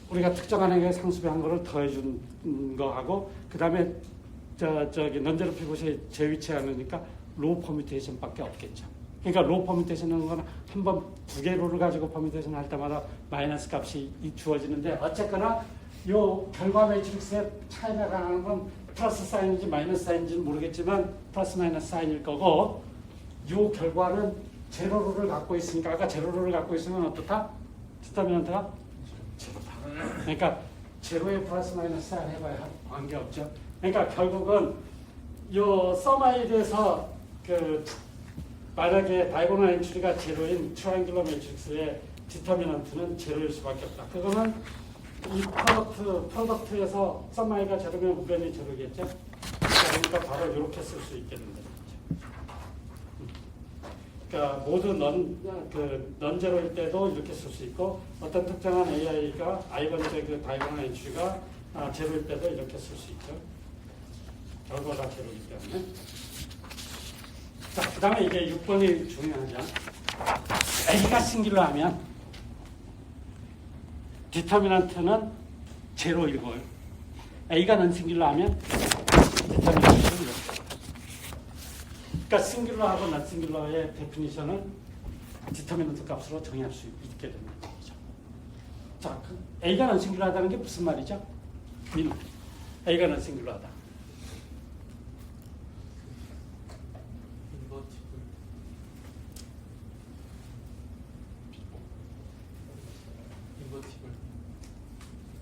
우리가 특정한 행에 상수배한 거를 더해준 거하고, 그 다음에 넌제로 피봇이 재위치하니까 로우 퍼뮤테이션밖에 없겠죠. 그러니까 로우 퍼뮤테이션 하는 건 한 번 두 개 로를 가지고 퍼뮤테이션 할 때마다 마이너스 값이 주어지는데, 어쨌거나 요 결과 매트릭스의 차이가 나는 건 플러스 사인인지 마이너스 사인인지는 모르겠지만 플러스 마이너스 사인일 거고, 요 결과는 제로로를 갖고 있으니까, 아까 제로로를 갖고 있으면 어떻다? 디터미넌트가 제로다. 그러니까 제로에 플러스 마이너스 사인 해봐야 관계없죠. 그러니까 결국은 요 서마에 대해서 만약에 다이고널 엔트리가 제로인 트라이앵글러 매트릭스의 디터미넌트는 제로일 수밖에 없다. 그거는 이 프로덕트에서 썸마이가 제로면 우변이 제로겠죠. 그러니까 바로 이렇게 쓸 수 있겠는데. 그러니까 모두 넌제로일 때도 이렇게 쓸 수 있고, 어떤 특정한 AI가 I번째 다이고널 엔트리가 제로일 때도 이렇게 쓸 수 있죠. 결과가 제로이기 때문에. 자, 그 다음에 이제 6번이 중요하죠. A가 싱귤러 하면 디터미넌트는 제로이고, A가 넌 싱귤러 하면 디터미넌트는 이렇게. 그러니까 싱귤러하고 넌 싱귤러의 데피니션은 디터미넌트 값으로 정의할 수 있게 됩니다. 자, A가 넌 싱귤러하다는 게 무슨 말이죠? A가 넌 싱귤러하다.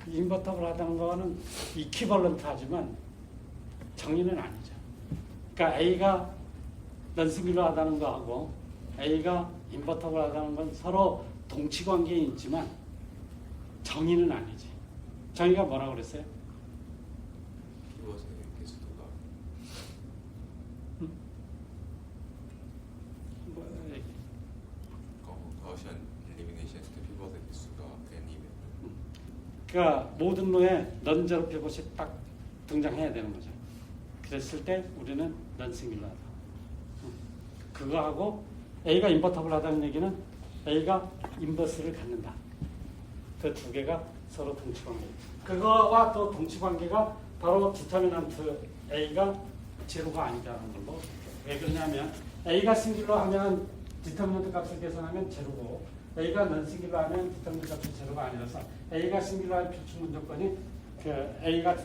인버터블 하다는 거는 이퀴벌런트 하지만 정의는 아니죠. 그러니까 A가 넌싱귤러 하다는 거하고 A가 인버터블 하다는 건 서로 동치관계에 있지만 정의는 아니지. 정의가 뭐라고 그랬어요? 피벗의 개수가 가우시안 일리미네이션 때 피벗의 개수가 n이면, 그러니까 모든 로에 넌제로 피봇이 딱 등장해야 되는 거죠. 그랬을 때 우리는 넌싱귤러하다. 그거하고 A가 인버터블 하다는 얘기는 A가 인버스를 갖는다. 그 두 개가 서로 동치관계. 그거와 또 동치관계가 바로 디터미넌트 A가 제로가 아니다라는 걸로. 왜 그러냐면 A가 싱귤러 하면 디터미넌트 값을 계산하면 제로고, A가 넌싱귤러하면 디터미넌트 값이 제로가 아니라서 A가 싱귤러한 필수 조건이 그 A가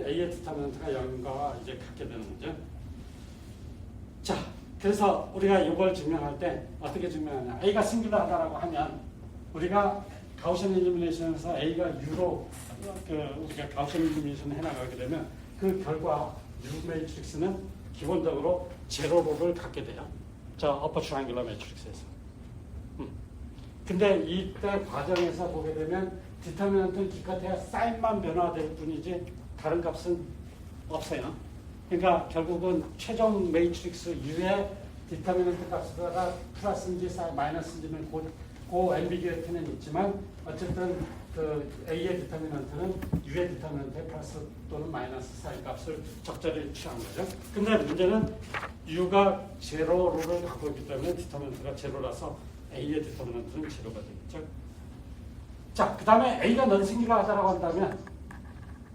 A의 디터미넌트가 0과 이제 같게 되는 거죠. 자, 그래서 우리가 이걸 증명할 때 어떻게 증명하냐? A가 싱귤러하다라고 하면 우리가 가우시안 일루미네이션에서 A가 U로 우리가 가우시안 일루미네이션 해나가게 되면 그 결과 U 매트릭스는 기본적으로 제로로를 갖게 돼요. 저 어퍼추 앵귤러 매트릭스에서. 근데 이때 과정에서 보게 되면 디터미넌트는 기껏해야 사인만 변화될 뿐이지 다른 값은 없어요. 그러니까 결국은 최종 매트릭스 U의 디터미넌트 값이 플러스인지 마이너스인지는 그 앰비규리티는 있지만 어쨌든 그 A의 디터미넌트는 U의 디터미넌트의 플러스 또는 마이너스 사인 값을 적절히 취한 거죠. 근데 문제는 U가 제로를 갖고 있기 때문에 디터미넌트가 제로라서 A의 디터미넌트는 제로가 되겠죠. 자, 그 다음에 A가 넌싱귤러하다라고 한다면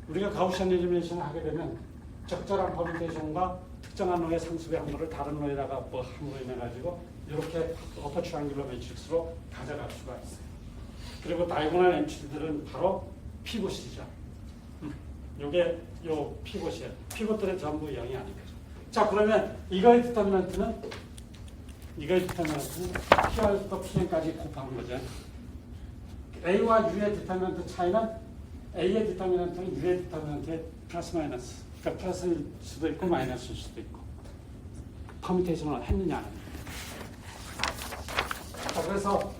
우리가 가우시안 일루미네이션을 하게 되면 적절한 퍼뮤테이션과 특정한 로의 상수의 항모를 다른 로에다가 뭐 함으로 인해 가지고 이렇게 어퍼추 앵귤러 매트릭스로 가져갈 수가 있어요. 그리고 다이고널 엔트리들은 바로 피봇이죠. 요게 요 피봇이에요. 피봇들은 전부 0이 아닌 거죠. 자, 그러면 이거의 디터미넌트는 P와 Pn까지 곱한 거죠. A와 U의 디터미넌트 차이는 A의 디터미넌트는 U의 디터미넌트의 플러스 마이너스. 그러니까 플러스일 수도 있고 마이너스일 수도 있고. 퍼뮤테이션을 했느냐 안 했느냐. 자, 그래서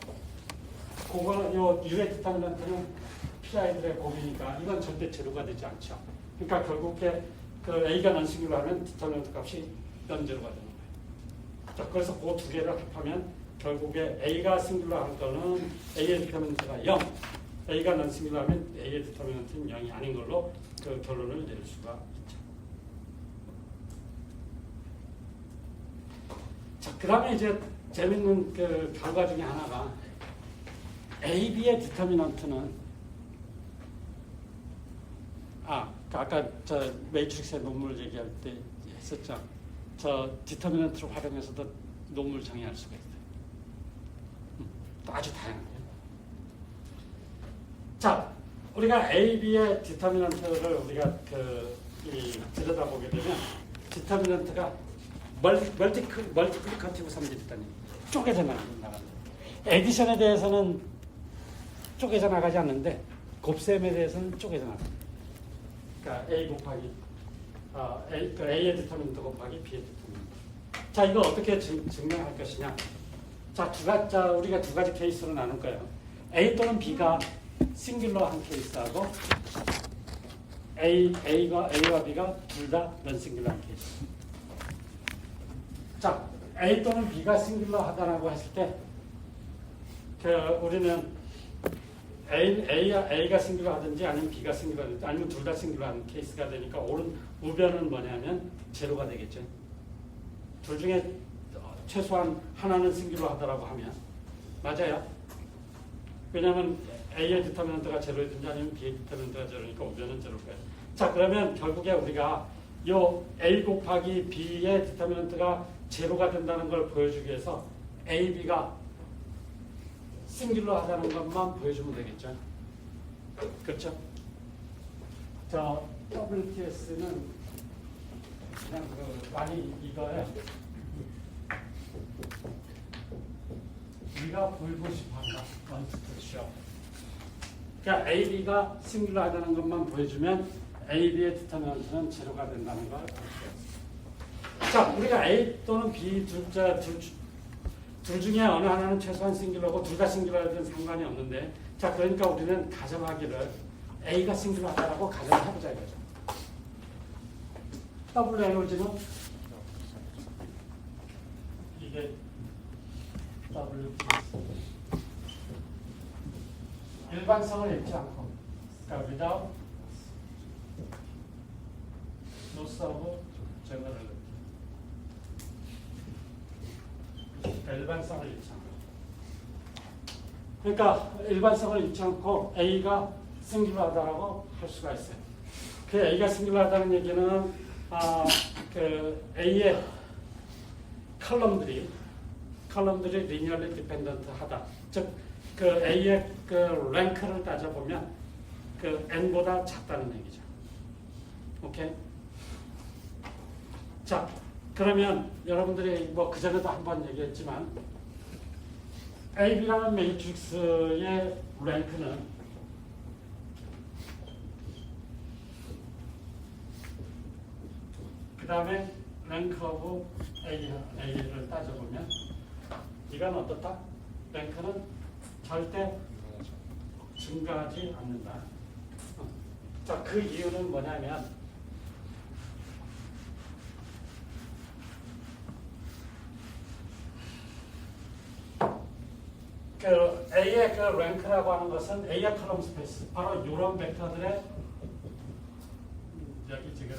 요 U의 디터미넌트는 PI들의 곱이니까 이건 절대 제로가 되지 않죠. 그러니까 결국에 그 A가 넌싱귤러 하면 디터미넌트 값이 non-제로가 되는 거예요. 자, 그래서 그 두 개를 합하면 결국에 A가 싱귤러 한 거는 A의 디터미넌트가 0, A가 넌싱귤러 하면 A의 디터미넌트는 0이 아닌 걸로 그 결론을 내릴 수가 있죠. 자, 그 다음에 이제 재밌는 그 결과 중에 하나가 A, B의 디터미넌트는 아까 저 매트릭스의 논문을 얘기할 때 했었죠. 저 디터미넌트를 활용해서도 논문을 정의할 수가 있어요. 아주 다양해요. 자, 우리가 A, B의 디터미넌트를 우리가 들여다보게 되면 디터미넌트가 멀티플리커티브 삼지리다니 쪼개져 나갑니다. 에디션에 대해서는 쪼개져 나가지 않는데 곱셈에 대해서는 쪼개져 나갑니다. 그러니까 A 곱하기 A의 디터미넌트 곱하기 B의 디터미넌트. 자, 이거 어떻게 증명할 것이냐? 자, 우리가 두 가지 케이스로 나눌 거예요. A 또는 B가 싱귤러한 케이스하고 A와 B가 둘 다 넌싱귤러한 케이스. 자, A 또는 B가 싱귤러하다라고 했을 때 우리는 A가 싱귤러하든지 아니면 B가 싱귤러하든지 아니면 둘 다 싱귤러한 케이스가 되니까 옳은 우변은 뭐냐면 제로가 되겠죠. 둘 중에 최소한 하나는 싱귤러하다라고 하면 맞아요. 왜냐하면 A의 디터미넌트가 제로이든지 아니면 B의 디터미넌트가 제로니까 우변은 제로일 거예요. 자, 그러면 결국에 우리가 요 A 곱하기 B의 디터미넌트가 제로가 된다는 걸 보여주기 위해서 A, B가 싱귤러 하다는 것만 보여주면 되겠죠. 그렇죠? 저 WTS는 그냥 많이 이거에 우리가 보이고 싶어한다. 원투투쇼. 그러니까 A, B가 싱귤러 하다는 것만 보여주면 A, B의 디터미넌트는 제로가 된다는 걸 알 수 있습니다. 자, 우리가 A 또는 B 둘 중에 어느 하나는 최소한 싱귤러고 둘 다 싱귤러든 상관이 없는데, 자, 그러니까 우리는 가정하기를 A가 싱귤러하다라고 가정을 해보자 이거죠. WLOG는 이게 WTS 일반성을 읽지 않고, 그러니까 without loss of generality. 일반성을 잃지 않고. 그러니까 일반성을 잃지 않고 A가 싱귤러하다라고 할 수가 있어요. 그 A가 싱귤러하다는 얘기는 그 A의 컬럼들이 컬럼들이 리니어리 디펜던트하다. 즉 그 A의 그 랭크를 따져보면 그 N보다 작다는 얘기죠. 오케이? 자, 그러면 여러분들이 뭐 그전에도 한번 얘기했지만 AB라는 매트릭스의 랭크는 그 다음에 랭크 오브 A를 따져보면 이건 어떻다? 랭크는 절대 증가하지 않는다. 자, 그 이유는 뭐냐면 그 A의 그 랭크라고 하는 것은 A의 컬럼 스페이스, 바로 이런 벡터들의 여기 지금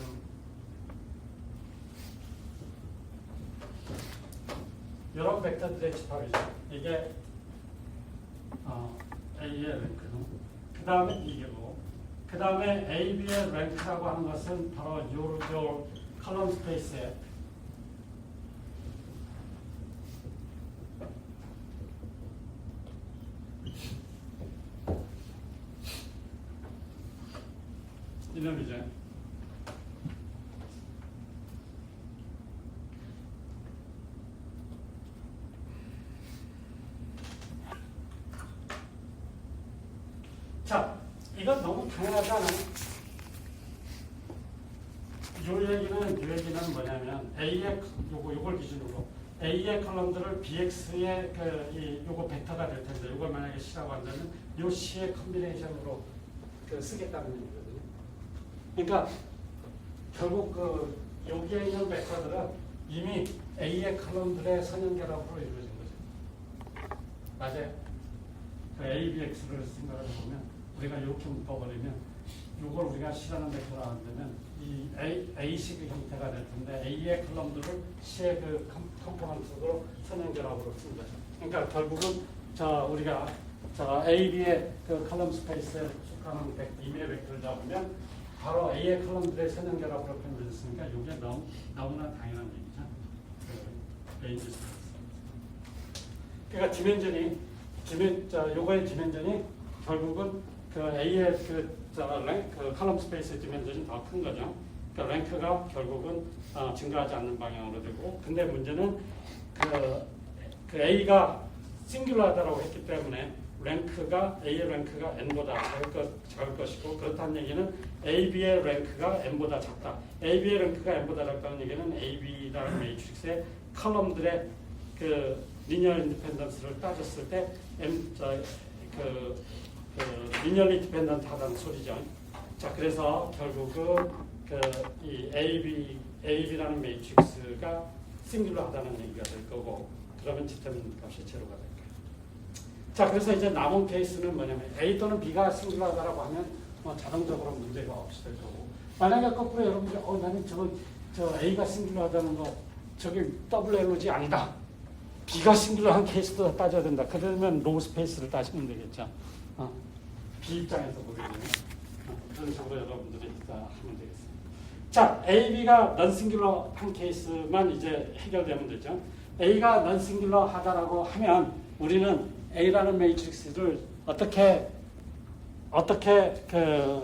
이런 벡터들의 집합이죠. 이게 A의 랭크는 그 다음에 이게고, 그 다음에 A, B의 랭크라고 하는 것은 바로 요 컬럼 스페이스에 이놈이죠. 자, 이건 너무 당연하지 않아요? 요 얘기는 뭐냐면 A의 요걸 기준으로 A의 컬럼들을 BX의 요거 벡터가 될 텐데, 요걸 만약에 C라고 한다면 요 C의 컨비네이션으로 쓰겠다는 얘기거든요. 그러니까 결국 여기에 있는 벡터들은 이미 A의 컬럼들의 선형결합으로 이루어진 거죠. 맞아요? 그 ABX를 생각을 해보면 우리가 이렇게 묶어버리면 이걸 우리가 C라는 벡터로 한다면 이 A식 형태가 될 텐데 A의 컬럼들을 C의 그 컴포넌트로 선형결합으로 쓴 거죠. 그러니까 결국은 우리가 AB의 그 컬럼 스페이스에 속하는 임의 벡터를 잡으면 바로 A의 컬럼들의 선형결합으로 표현되었으니까 이게 너무나 당연한 얘기죠. 레인지 스페이스. 그러니까 요거의 디멘전이 결국은 그 A의 그 컬럼 스페이스의 디멘전이 더 큰 거죠. 그러니까 랭크가 결국은 증가하지 않는 방향으로 되고, 근데 문제는 그 A가 싱귤러하다라고 했기 때문에 A의 랭크가 N보다 작을 것이고, 그렇다는 얘기는 AB의 랭크가 N보다 작다. AB의 랭크가 N보다 작다는 얘기는 AB라는 매트릭스의 컬럼들의 그 리니어 인디펜던스를 따졌을 때 리니어리 디펜던트 하다는 소리죠. 자, 그래서 결국은 이 AB라는 매트릭스가 싱귤러 하다는 얘기가 될 거고, 그러면 디터미넌트 값이 제로가 될 거예요. 자, 그래서 이제 남은 케이스는 뭐냐면 A 또는 B가 싱귤러하다라고 하면 자동적으로 문제가 없이 될 거고, 만약에 거꾸로 여러분들이 나는 저 A가 싱귤러하다는 거 저기 WLOG 아니다, B가 싱귤러한 케이스도 따져야 된다. 그러면 로우 스페이스를 따지면 되겠죠. B 입장에서 보게 되면 그런 식으로 여러분들이 하면 되겠습니다. 자, A, B가 넌 싱귤러한 케이스만 이제 해결되면 되죠. A가 넌 싱귤러하다라고 하면 우리는 A라는 매트릭스를 어떻게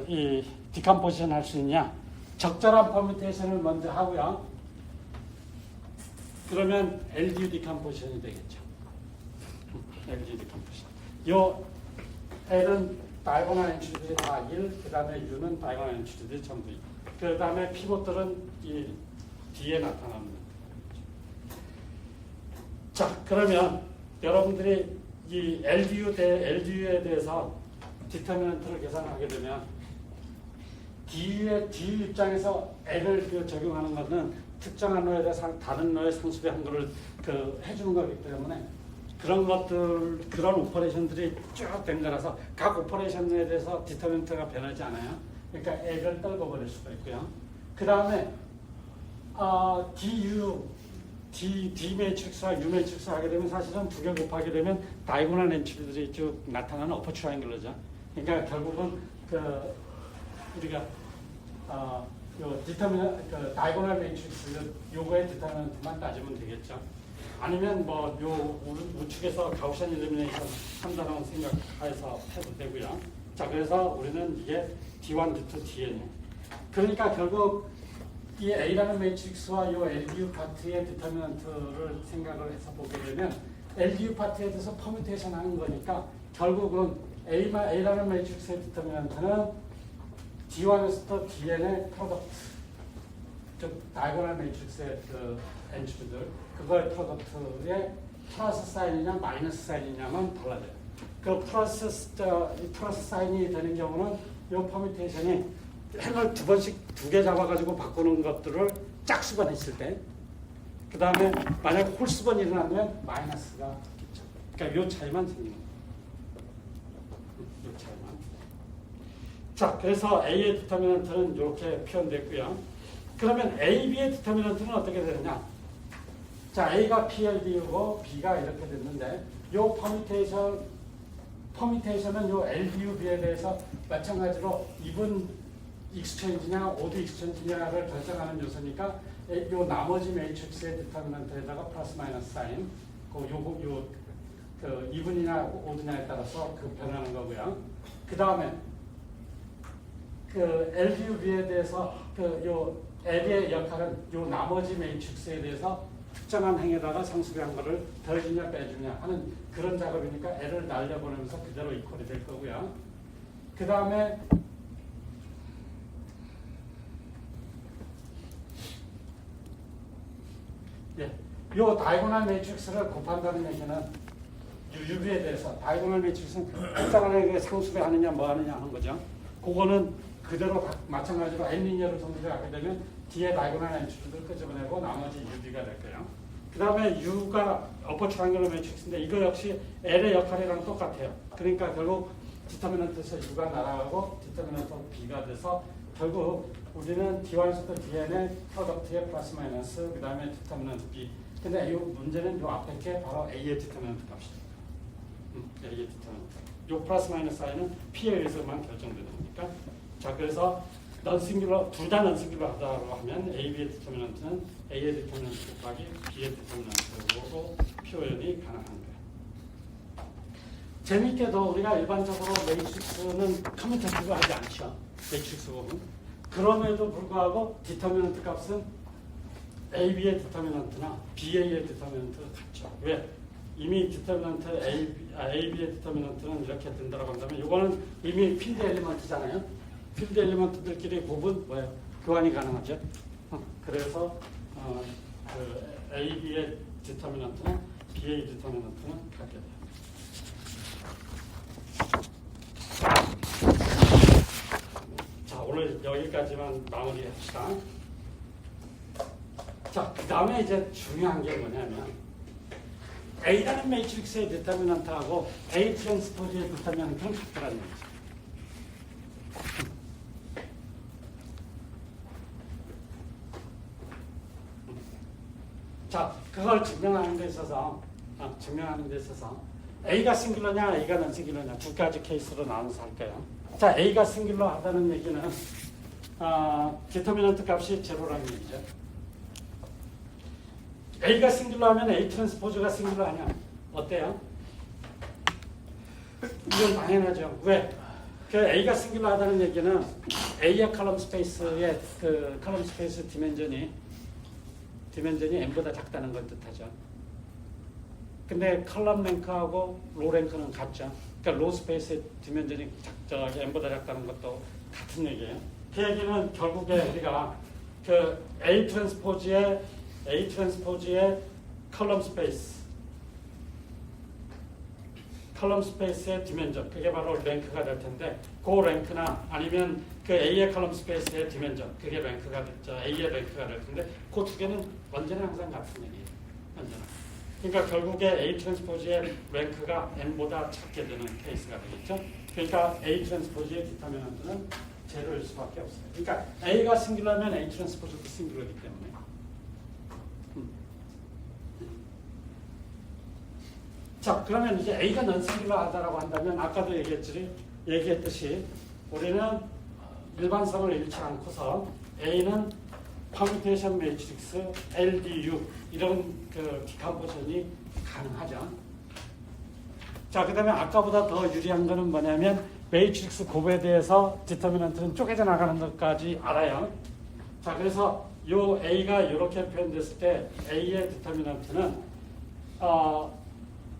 이 디컴포지션 할 수 있냐? 적절한 퍼뮤테이션을 먼저 하고요. 그러면 LU 디컴포지션이 되겠죠. LU 디컴포지션. 요 L은 다이고널 엔트리들이 다 1, 그 다음에 U는 다이고널 엔트리들이 전부 2. 그 다음에 피봇들은 이 뒤에 나타납니다. 자, 그러면 여러분들이 이 LDU에 대해서 디터미넌트를 계산하게 되면 D 입장에서 L을 적용하는 것은 특정한 노에 대해서 다른 노의 상수의 한도를 해주는 거기 때문에 그런 오퍼레이션들이 쭉 된 거라서 각 오퍼레이션에 대해서 디터미넌트가 변하지 않아요. 그러니까 L을 떨궈버릴 수가 있고요. 그 다음에 D 매트릭스와 U 매트릭스 하게 되면 사실은 두 개 곱하게 되면 다이고널 엔트리들이 쭉 나타나는 어퍼 트라이앵글러죠. 그러니까 결국은 우리가 요 다이고널 매트릭스 요거의 디터미넌트만 따지면 되겠죠. 아니면 뭐 요 우측에서 가우시안 일리미네이션 한다는 생각해서 해도 되고요. 자, 그래서 우리는 이게 D1, D2, Dn이에요. 그러니까 결국 이 A라는 매트릭스와 이 LDU 파트의 디터미넌트를 생각을 해서 보게 되면 LDU 파트에 대해서 퍼뮤테이션 하는 거니까 결국은 A라는 매트릭스의 디터미넌트는 D1에서부터 Dn의 프로덕트, 즉 다이고널 매트릭스의 그 엔트리들, 그거의 프로덕트의 플러스 사인이냐 마이너스 사인이냐만 달라져요. 그 플러스 사인이 되는 경우는 이 퍼뮤테이션이 행을 두 개 잡아가지고 바꾸는 것들을 짝수번했을 때, 그 다음에 만약 홀수번이 일어나면 마이너스가 있겠죠. 그러니까 이 차이만 생기는 거예요. 이 차이만. 자, 그래서 A의 디터미넌트는 이렇게 표현됐고요. 그러면 A, B의 디터미넌트는 어떻게 되느냐? 자, A가 PLDU고 B가 이렇게 됐는데, 이 퍼뮤테이션은 이 LDU-B에 대해서 마찬가지로 이분 익스체인지냐 오드 익스체인지냐를 결정하는 요소니까 이 나머지 매트릭스의 디터미넌트에다가 플러스 마이너스 사인, 그 이분이나 오드냐에 따라서 그 변하는 거고요. 그 다음에 그 LDU-B에 대해서 요 L의 역할은 요 나머지 매트릭스에 대해서 특정한 행에다가 상수배한 거를 더해주냐 빼주냐 하는 그런 작업이니까 L을 날려보내면서 그대로 이퀄이 될 거고요. 그 다음에 요 다이고널 매트릭스를 곱한다는 얘기는 UV에 대해서 다이고널 매트릭스는 특정한 상수배하느냐 뭐 하느냐 하는 거죠. 그거는 그대로 마찬가지로 N리니어를 성립하게 되면 뒤에 다이고널 엔트리를 끄집어내고 나머지 UV가 될 거예요. 그 다음에 U가 어퍼 트라이앵글러 매트릭스인데 이거 역시 L의 역할이랑 똑같아요. 그러니까 결국 디터미넌트에서 U가 날아가고 디터미넌트 B가 돼서 결국 우리는 D1에서부터 Dn의 프로덕트의 플러스 마이너스 그 다음에 디터미넌트 B. 근데 이 문제는 이 앞에 게 바로 A의 디터미넌트 값이죠. A의 디터미넌트. 이 플러스 마이너스 I는 P에 의해서만 결정되는 거니까. 자, 그래서 넌싱귤러, 둘 다 넌싱귤러하다고 하면 A, B의 디터미넌트는 A의 디터미넌트 곱하기 B의 디터미넌트로 표현이 가능한 거예요. 재미있게도 우리가 일반적으로 매트릭스는 커뮤테이티브하지 않죠. 매트릭스 보면. 그럼에도 불구하고 디터미넌트 값은 A, B의 디터미넌트나 BA의 디터미넌트가 같죠. 왜? 이미 디터미넌트 A, B의 디터미넌트는 이렇게 된다고 한다면 이거는 이미 필드 엘리먼트잖아요. 필드 엘리먼트들끼리 뭐예요? 교환이 가능하죠. 그래서 그 A, B의 디터미넌트나 BA 디터미넌트는 같게 돼요. 자, 오늘 여기까지만 마무리합시다. 자, 그 다음에 이제 중요한 게 뭐냐면 A라는 매트릭스의 디터미넌트하고 A 트랜스포즈의 디터미넌트는 같다는 얘기죠. 자, 그걸 증명하는 데 있어서 A가 싱귤러냐 A가 넌싱귤러냐 두 가지 케이스로 나눠서 할게요. 자, A가 싱귤러 하다는 얘기는 디터미넌트 값이 제로라는 얘기죠. A가 싱귤러 하면 A 트랜스포즈가 싱귤러 하냐? 어때요? 이건 당연하죠. 왜? 그 A가 싱귤러 하다는 얘기는 A의 컬럼 스페이스의 그 컬럼 스페이스 디멘전이 n보다 작다는 걸 뜻하죠. 근데 컬럼 랭크하고 로 랭크는 같죠. 그러니까 로 스페이스의 디멘전이 n보다 작다는 것도 같은 얘기예요. 그 얘기는 결국에 우리가 그 A 트랜스포즈의 컬럼 스페이스의 디멘전, 그게 바로 랭크가 될 텐데, 그 랭크나 아니면 그 A의 컬럼 스페이스의 디멘전, 그게 랭크가 됐죠. A의 랭크가 될 텐데, 그 두 개는 언제나 항상 같은 얘기예요. 언제나. 그러니까 결국에 A 트랜스포즈의 랭크가 n보다 작게 되는 케이스가 되겠죠. 그러니까 A 트랜스포즈의 디터미넌트는 제로일 수밖에 없어요. 그러니까 A가 싱귤러면 A 트랜스포즈도 싱귤러이기 때문에. 자, 그러면 이제 A가 넌싱귤러하다라고 한다면 아까도 얘기했듯이 우리는 일반성을 잃지 않고서 A는 퍼뮤테이션 매트릭스, LDU 이런 그 디컴포지션이 가능하죠. 자, 그다음에 아까보다 더 유리한 거는 뭐냐면 매트릭스 곱에 대해서 디터미넌트는 쪼개져 나가는 것까지 알아요. 자, 그래서 요 A가 이렇게 표현됐을 때 A의 디터미넌트는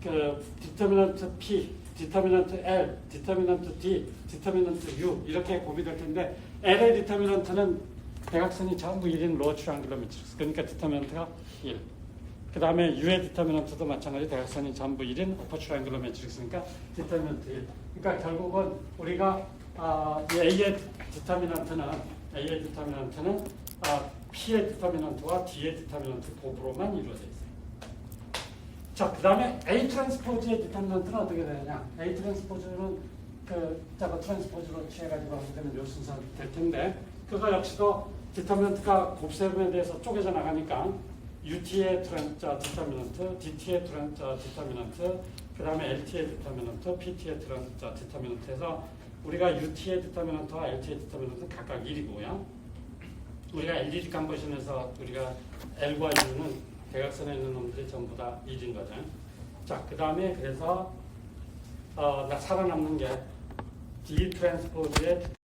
그 디터미넌트 P, 디터미넌트 L, 디터미넌트 D, 디터미넌트 U 이렇게 곱이 될 텐데 L의 디터미넌트는 대각선이 전부 1인 로어 트라이앵글러 매트릭스. 그러니까 디터미넌트가 1. 그 다음에 U의 디터미넌트도 마찬가지 대각선이 전부 1인 오퍼 트라이앵글러 매트릭스니까 디터미넌트 1. 그러니까 결국은 우리가 이 A의 디터미넌트는 P의 디터미넌트와 D의 디터미넌트 곱으로만 이루어져 있어요. 자, 그 다음에 A 트랜스포즈의 디터미넌트는 어떻게 되느냐? A 트랜스포즈는 그 트랜스포즈로 취해가지고 하게 되면 요 순서 될 텐데 그거 역시도 디터미넌트가 곱셈에 대해서 쪼개져 나가니까 UT의 디터미넌트, DT의 디터미넌트, 그 다음에 LT의 디터미넌트, PT의 디터미넌트에서 우리가 UT의 디터미넌트와 LT의 디터미넌트 각각 1이고요. 우리가 LDD 컨버션에서 우리가 L과 U는 대각선에 있는 놈들이 전부 다 1인 거죠. 자, 그 다음에 그래서 살아남는 게 D 트랜스포즈의